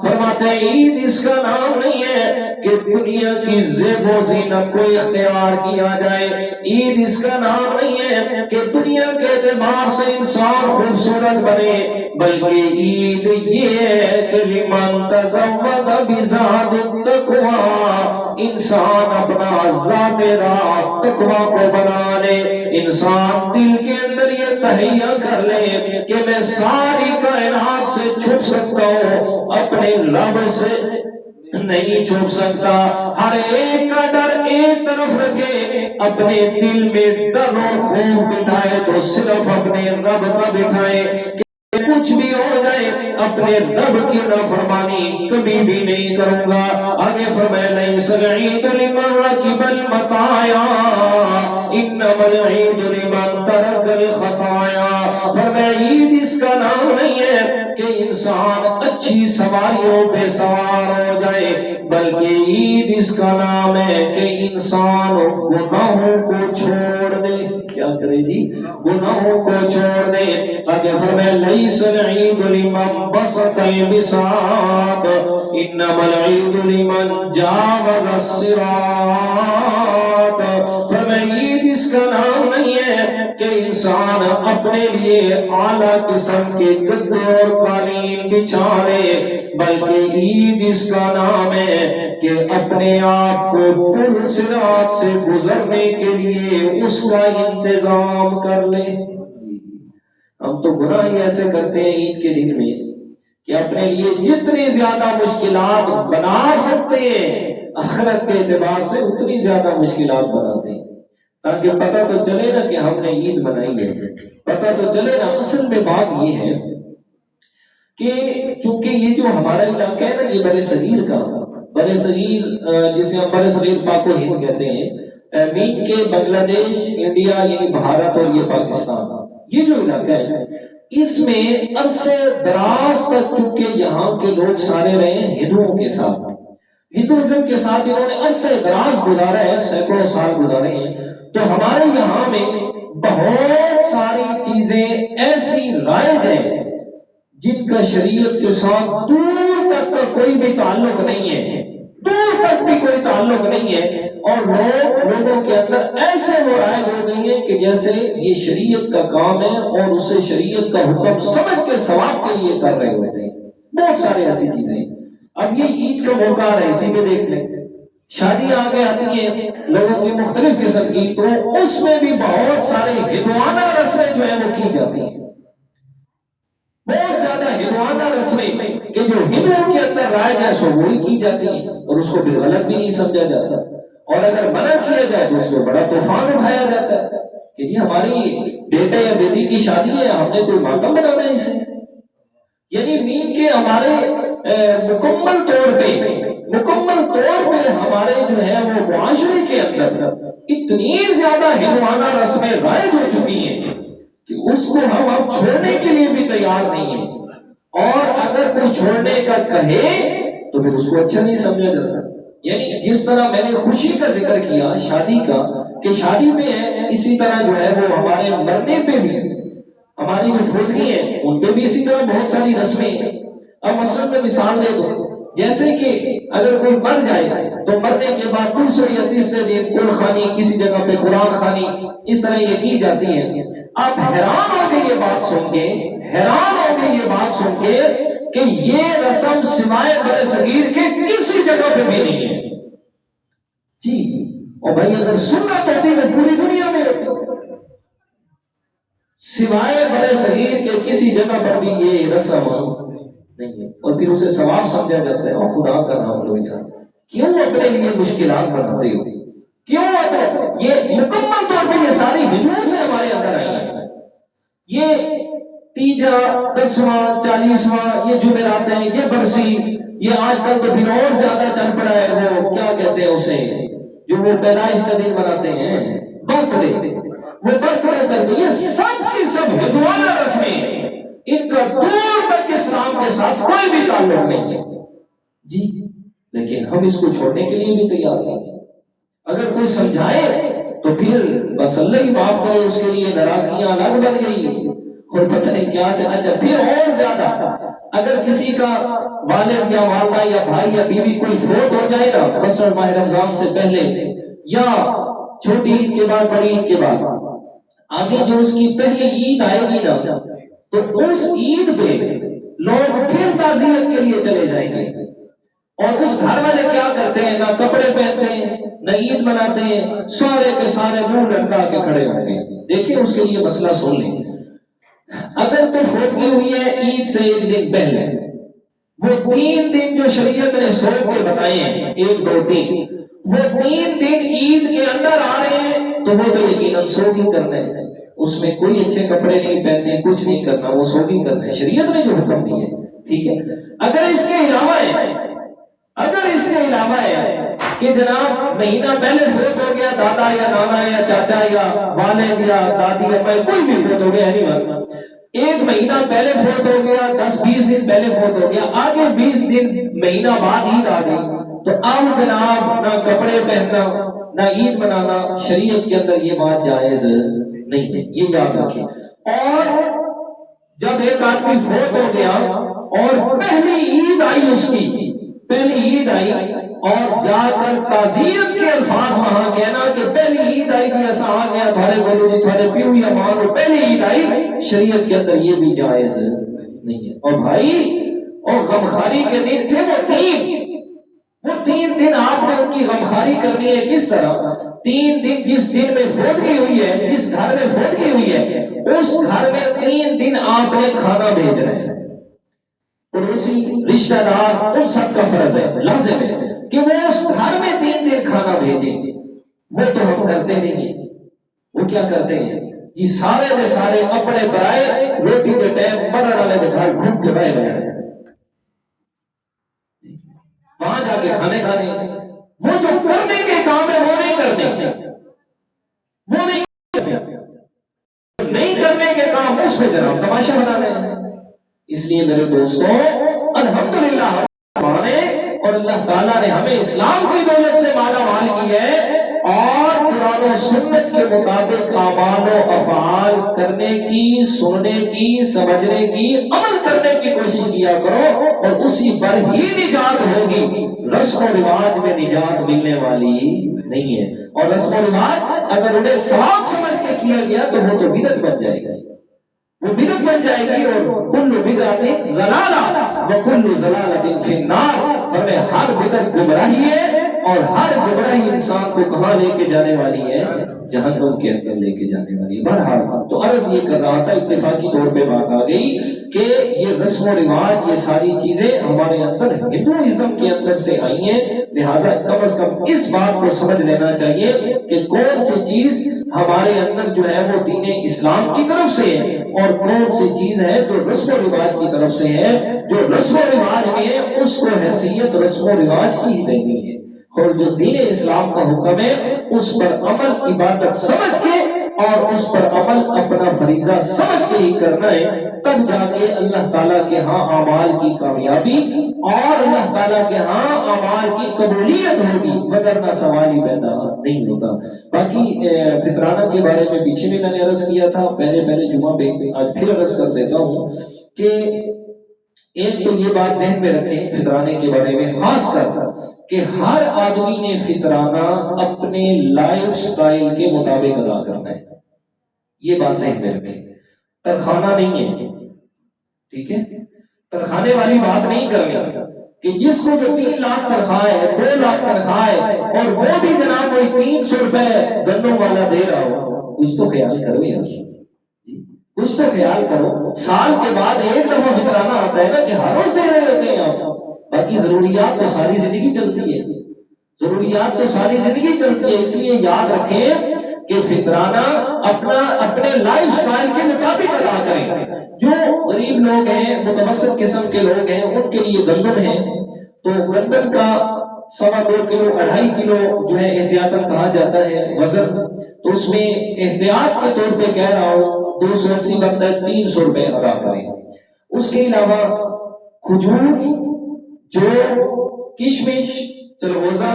فرماتے ہیں عید اس کا نام نہیں ہے کہ دنیا کی زیب و زینت کو اختیار کیا جائے، عید اس کا نام نہیں ہے کہ دنیا کے اعتبار سے انسان خوبصورت بنے، بلکہ عید یہ ہے کہ لمن تزود بزاد التقوی، انسان اپنا ذات راہ تقوی کو بنا لے، انسان دل کے اندر یہ تہیہ کر لے کہ میں ساری کائنات سے چھپ سکتا ہوں، اپنے رب سے نہیں چھپ سکتا۔ ہر ایک کا ڈر ایک طرف رکھے، اپنے دل میں ڈر اور خوف بٹھائے تو صرف اپنے رب کا بٹھائے کہ کچھ بھی ہو جائے اپنے رب کی نافرمانی کبھی بھی نہیں کروں گا۔ آگے فرمایا لیس العید لمن رکب المطایا انما العید لمن ترک الخطایا۔ فرمایا عید اس کا نام نہیں ہے کہ انسان اچھی سواریوں پہ سوار ہو جائے، بلکہ عید اس کا نام ہے کہ انسان گناہوں کو چھوڑ دے۔ کیا کرے جی؟ گناہوں کو چھوڑ دے۔ آگے فرمایا لیس العید لمن بسط البساط انما العید لمن جاوز الصراط۔ فرمایا عید اس کا نام نہیں ہے کہ انسان اپنے لیے اعلیٰ قسم کے گدے اور قالین بچھا لے، بلکہ عید اس کا نام ہے کہ اپنے آپ کو پل صراط سے گزرنے کے لیے اس کا انتظام کر لے۔ ہم تو گناہ ہی ایسے کرتے ہیں عید کے دن میں کہ اپنے لیے جتنی زیادہ مشکلات بنا سکتے ہیں آخرت کے اعتبار سے اتنی زیادہ مشکلات بناتے ہیں، تاکہ پتہ تو چلے نا کہ ہم نے عید منائی ہے، پتہ تو چلے نا۔ اصل میں بات یہ ہے کہ چونکہ یہ جو ہمارا علاقہ ہے نا یہ برِ صغیر کا، برِ صغیر جسے ہم برِ صغیر پاک و ہند کہتے ہیں، مین کے بنگلہ دیش، انڈیا یعنی بھارت اور یہ پاکستان، یہ جو علاقہ ہے اس میں عرصے دراز تک چونکہ یہاں کے لوگ سارے رہے ہیں ہندوؤں کے ساتھ، ہندوازم کے ساتھ انہوں نے عرصے دراز گزارا ہے، سینکڑوں سال گزارے ہیں، تو ہمارے یہاں میں بہت ساری چیزیں ایسی رائج ہیں جن کا شریعت کے ساتھ دور تک کا کوئی بھی تعلق نہیں ہے، دور تک بھی کوئی تعلق نہیں ہے، اور لوگوں کے اندر ایسے وہ رائج ہو گئی ہیں کہ جیسے یہ شریعت کا کام ہے اور اسے شریعت کا حکم سمجھ کے ثواب کے لیے کر رہے ہوتے ہیں، بہت سارے ایسی چیزیں۔ اب یہ عید کا موقع ہے، اسی میں دیکھ لیں شادی آگے آتی ہیں لوگوں کی مختلف قسم کی، تو اس میں بھی بہت سارے ہندوانہ رسمیں جو ہیں وہ کی جاتی ہیں، بہت زیادہ ہندوانہ رسمیں کہ جو ہندوؤں کے اندر رائج ہے سو وہی کی جاتی ہیں، اور اس کو بھی غلط بھی نہیں سمجھا جاتا، اور اگر منع کیا جائے تو اس کو بڑا طوفان اٹھایا جاتا ہے کہ جی ہماری بیٹے یا بیٹی کی شادی ہے، ہم نے کوئی ماتم بنانا ہے اسے۔ یعنی مین کے ہمارے مکمل طور پہ ہمارے جو ہے وہ معاشرے کے اندر اتنی زیادہ ہندوانہ رسمیں رائج ہو چکی ہیں کہ اس کو ہم اب چھوڑنے کے لیے بھی تیار نہیں ہیں، اور اگر کوئی چھوڑنے کا کہے تو پھر اس کو اچھا نہیں سمجھا جاتا۔ یعنی جس طرح میں نے خوشی کا ذکر کیا شادی کا کہ شادی پہ ہے، اسی طرح جو ہے وہ ہمارے مرنے پہ بھی، ہماری جو فوتگی ہے ان پہ بھی اسی طرح بہت ساری رسمیں ہیں۔ اب مثلا میں مثال دے دوں، جیسے کہ اگر کوئی مر جائے تو مرنے کے بعد دوسرے یا تیسرے دن قرآن خوانی، کسی جگہ پہ قرآن خوانی، اس طرح یہ کی جاتی ہے۔ آپ حیران ہو گئے یہ بات سن کے کہ یہ رسم سوائے بر صغیر کے کسی جگہ پہ بھی نہیں ہے جی۔ اور بھائی اگر سنت ہوتی تو پوری دنیا میں ہوتی، سوائے بر صغیر کے کسی جگہ پر بھی یہ رسم نہیں ہے، اور پھر اسے ثواب سمجھا جاتا ہے۔ اور خدا کا نام لو یار، کیوں اپنے لیے مشکلات بناتے ہو؟ کیوں یہ مکمل طور پہ یہ ساری ہندوؤں سے ہمارے اندر آئی ہیں۔ یہ تیجا، 10واں، 40واں، یہ جمعرات ہیں، یہ برسی، یہ آج کل تو پھر اور زیادہ چل پڑا ہے، وہ کیا کہتے ہیں اسے، جو وہ پیدائش کا دن مناتے ہیں، برتھ ڈے، وہ برتھ ڈے چل پڑے۔ یہ سب کی سب ہندوانہ رسمیں، ان کا دور تک اسلام کے ساتھ کوئی بھی تعلق نہیں ہے جی، لیکن ہم اس کو چھوڑنے کے لیے بھی تیار نہیں ہیں۔ اگر کوئی سمجھائے تو پھر بس اللہ ہی معاف کرے، اس کے لیے ناراضگیاں الگ بن گئی اور پتہ نہیں کیا سے۔ اچھا پھر اور زیادہ اگر کسی کا والد یا والدہ یا بھائی یا بیوی کوئی فوت ہو جائے نا، مثلا ماہ رمضان سے پہلے یا چھوٹی عید کے بعد بڑی عید کے بعد، آگے جو اس کی پہلی عید آئے گی نا، تو اس عید پہ لوگ پھر تعزیت کے لیے چلے جائیں گے، اور اس گھر والے کیا کرتے ہیں، نہ کپڑے پہنتے ہیں نہ عید مناتے ہیں، سارے کے سارے منہ لٹکا کے کھڑے ہوں گے۔ دیکھیں اس کے لیے مسئلہ سن لیں، اگر تو فوتگی ہوئی ہے عید سے ایک دن پہلے، وہ 3 دن جو شریعت نے سوچ کے بتائے ہیں، 1 2 3، وہ 3 دن عید کے اندر آ رہے ہیں تو وہ تو یقیناً سوگی کرنا ہے، اس میں کوئی اچھے کپڑے نہیں پہننے، کچھ نہیں کرنا، وہ سوگی کرنا ہے، شریعت نے جو حکم دی ہے، ٹھیک ہے۔ اگر اس کے علاوہ ہے کہ جناب مہینہ پہلے فوت ہو گیا، دادا یا نانا یا چاچا یا والد یا دادی یا بھائی کوئی بھی فوت ہو گیا، ایک مہینہ پہلے فوت ہو گیا، 10-20 دن پہلے فوت ہو گیا، آگے 20 دن مہینہ بعد عید آ گئی، تو اب جناب نہ کپڑے پہننا نہ عید منانا، شریعت کے اندر یہ بات جائز نہیں ہے، یہ یاد رکھیں۔ اور جب ایک آدمی فوت ہو گیا اور پہلی عید آئی، اس کی پہلی عید آئی، اور جا کر تعزیت کے الفاظ وہاں کہنا کہ پہلی عید آئی تھی، ایسا آ گیا تھارے بولو جی تھارے پیو یا مانو پہلی عید آئی، شریعت کے اندر یہ بھی جائز نہیں ہے۔ اور بھائی اور غمخاری کے دن تھے وہ 3 دن آپ نے ان کی غمخاری کرنی ہے، کس طرح 3 دن جس دن میں فوتگی ہوئی ہے، جس گھر میں فوتگی ہوئی ہے، اس گھر میں 3 دن آپ نے کھانا بھیجنا ہے، پڑوسی رشتہ دار ان سب کا فرض ہے، لازم ہے کہ وہ اس گھر میں 3 دن کھانا بھیجیں۔ وہ تو ہم کرتے نہیں ہیں، وہ کیا کرتے ہیں جی، سارے دے سارے اپنے برائے روٹی کے ٹائم مرن والے کے گھر گھوم کے بہ گئے، وہاں جا کے کھانے وہ جو کرنے کے کام ہے وہ نہیں کرتے، نہیں کرنے کے کام اس میں جناب تماشا بنا رہے ہیں۔ اس لیے میرے دوستوں الحمدللہ ہمارے اور اللہ تعالیٰ نے ہمیں اسلام کی دولت سے مالا مال کی ہے، اور قرآن و سنت کے مطابق اعمال و افعال کرنے کی، سننے کی، سمجھنے کی، عمل کرنے کی کوشش کیا کرو، اور اسی پر ہی نجات ہوگی۔ رسم و رواج میں نجات ملنے والی نہیں ہے، اور رسم و رواج اگر انہیں ثواب سمجھ کے کیا گیا تو وہ تو بدعت بن جائے گی، وہ بدعت بن جائے گی، اور کل بدعت ضلالہ وکل ضلالۃ فی النار، ہمیں ہر بدعت گمراہی ہے اور ہر گمراہی انسان کو کہاں لے کے جانے والی ہے؟ جہنم کے اندر لے کے جانے والی ہے۔ بہرحال تو عرض یہ کر رہا تھا، اتفاقی طور پہ بات آ گئی کہ یہ رسم و رواج، یہ ساری چیزیں ہمارے اندر ہندوازم کے اندر سے آئی ہیں، لہذا کم از کم اس بات کو سمجھ لینا چاہیے کہ کون سی چیز ہمارے اندر جو ہے وہ دین اسلام کی طرف سے ہے اور کون سی چیز ہے جو رسم و رواج کی طرف سے ہے۔ جو رسم و رواج میں ہے اس کو حیثیت رسم و رواج کی ہی دینی ہے، اور جو دین اسلام کا حکم ہے اس پر عمل عبادت سمجھ کے اور اس پر عمل اپنا فریضہ سمجھ کے ہی کرنا ہے، تب جا کے اللہ تعالیٰ کے ہاں اعمال کی کامیابی اور اللہ تعالیٰ کے ہاں اعمال کی قبولیت ہوگی، وگرنہ سوال ہی پیدا نہیں ہوتا۔ باقی فطرانہ کے بارے میں پیچھے بھی میں نے عرض کیا تھا، پہلے جمعہ پہ، آج پھر عرض کر دیتا ہوں کہ ایک تو یہ بات ذہن میں رکھیں فطرانے کے بارے میں خاص کر کہ ہر آدمی نے فطرانہ اپنے لائف سٹائل کے مطابق ادا کرنا ہے، یہ بات ذہن میں رکھیں۔ ترخانہ نہیں ہے، ٹھیک ہے، ترخانے والی بات نہیں کرنی کہ جس کو جو 3 لاکھ تنخواہ ہے، 2 لاکھ تنخواہ ہے اور وہ بھی جناب کوئی 300 روپے گنوں والا دے رہا ہو، کچھ تو خیال کرو یار، کچھ تو خیال کرو۔ سال کے بعد ایک دفعہ فطرانہ آتا ہے نا کہ ہر روز دے رہے ہوتے ہیں آپ، باقی ضروریات تو ساری زندگی چلتی ہے، ضروریات تو ساری زندگی چلتی ہے۔ اس لیے یاد رکھیں کہ فطرانہ اپنے لائف سٹائل کے مطابق ادا کریں۔ جو غریب لوگ ہیں، متوسط قسم کے لوگ ہیں، ان کے لیے گندم ہے تو گندم کا 2.25 کلو 2.5 کلو جو ہے احتیاطاً کہا جاتا ہے وزن، تو اس میں احتیاط کے طور پہ کہہ رہا ہوں 280 بنتا ہے، 300 روپے ادا کریں۔ اس کے علاوہ کھجور، جو کشمش، چلغوزہ،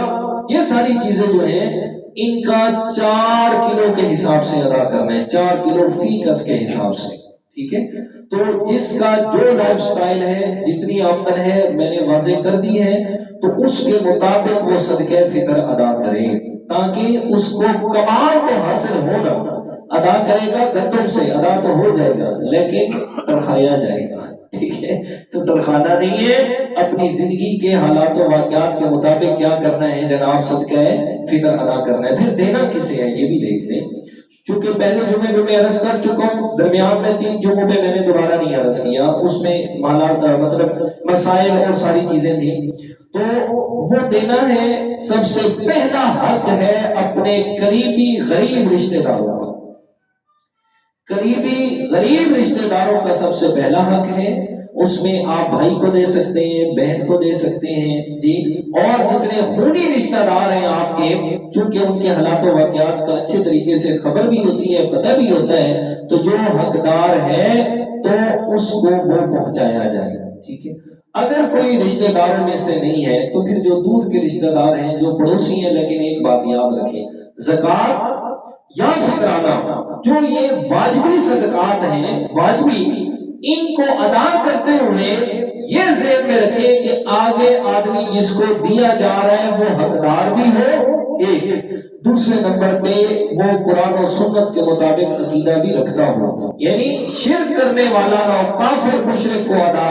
یہ ساری چیزیں جو ہیں ان کا 4 کلو کے حساب سے ادا کرنا ہے، 4 کلو فی کس کے حساب سے، ٹھیک ہے۔ تو جس کا جو لائف سٹائل ہے، جتنی آمدن ہے میں نے واضح کر دی ہے، تو اس کے مطابق وہ صدقہ فطر ادا کرے تاکہ اس کو کمال تو حاصل ہوگا۔ ادا کرے گا گندم سے، ادا تو ہو جائے گا لیکن ترخایا جائے گا، ٹھیک ہے۔ تو ترخانہ نہیں ہے، اپنی زندگی کے حالات و واقعات کے مطابق کیا کرنا ہے جناب؟ صدقہ فطر ادا کرنا ہے۔ پھر دینا کسے ہے یہ بھی دیکھ لیں، چونکہ پہلے جمعے میں عرض کر چکا ہوں، درمیان میں 3 جمعوں میں نے دوبارہ نہیں عرض کیا، اس میں مطلب مسائل اور ساری چیزیں تھیں۔ تو وہ دینا ہے، سب سے پہلا حق ہے اپنے قریبی غریب رشتہ داروں کا، قریبی غریب رشتہ داروں کا سب سے پہلا حق ہے۔ اس میں آپ بھائی کو دے سکتے ہیں، بہن کو دے سکتے ہیں جی، اور جتنے خونی رشتہ دار ہیں آپ کے، چونکہ ان کے حالات و واقعات کا اچھے طریقے سے خبر بھی ہوتی ہے، پتہ بھی ہوتا ہے، تو جو حقدار ہے تو اس کو وہ پہنچایا جائے، ٹھیک ہے۔ اگر کوئی رشتہ داروں میں سے نہیں ہے تو پھر جو دور کے رشتہ دار ہیں، جو پڑوسی ہیں، لیکن ایک بات یاد رکھیں، زکوٰۃ یا فطرانہ جو یہ واجبی صدقات ہیں، واجبی، ان کو ادا کرتے ہوئے یہ ذہن میں رکھیں کہ آگے آدمی جس کو دیا جا رہا ہے وہ حقدار بھی ہو، ایک دوسرے نمبر پہ وہ قرآن و سنت کے مطابق عقیدہ بھی رکھتا ہو، یعنی شرک کرنے والا نہ کافر مشرک کو ادا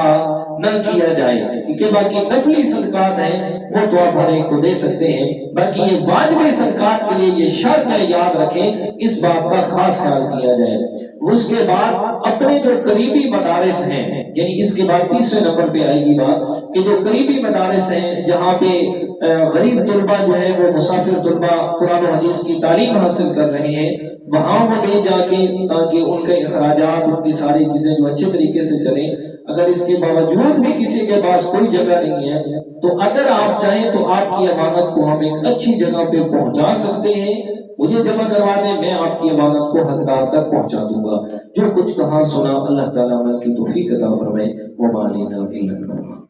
نہ کیا جائے، کیونکہ باقی نفلی صدقات ہیں وہ تو آپ ہر ایک کو دے سکتے ہیں، باقی یہ واجبی صدقات کے لیے یہ شرط ہے، یاد رکھیں، اس بات کا خاص خیال کیا جائے۔ اس کے بعد اپنے جو قریبی مدارس ہیں، یعنی اس کے بعد تیسرے نمبر پہ آئے گی بات کہ جو قریبی مدارس ہیں جہاں پہ غریب طلبہ جو ہے وہ مسافر طلبہ قرآن و حدیث کی تعلیم حاصل کر رہے ہیں، وہاں وہ لے جا کے تاکہ ان کے اخراجات، ان کی ساری چیزیں جو اچھے طریقے سے چلیں۔ اگر اس کے باوجود بھی کسی کے پاس کوئی جگہ نہیں ہے تو اگر آپ چاہیں تو آپ کی امانت کو ہم ایک اچھی جگہ پہ پہنچا سکتے ہیں، مجھے جمع کروا دیں، میں آپ کی امانت کو حقدار تک پہنچا دوں گا۔ جو کچھ کہا سنا، اللہ تعالیٰ عمل کی توفیق عطا فرمائے۔ وما علینا الا البلاغ۔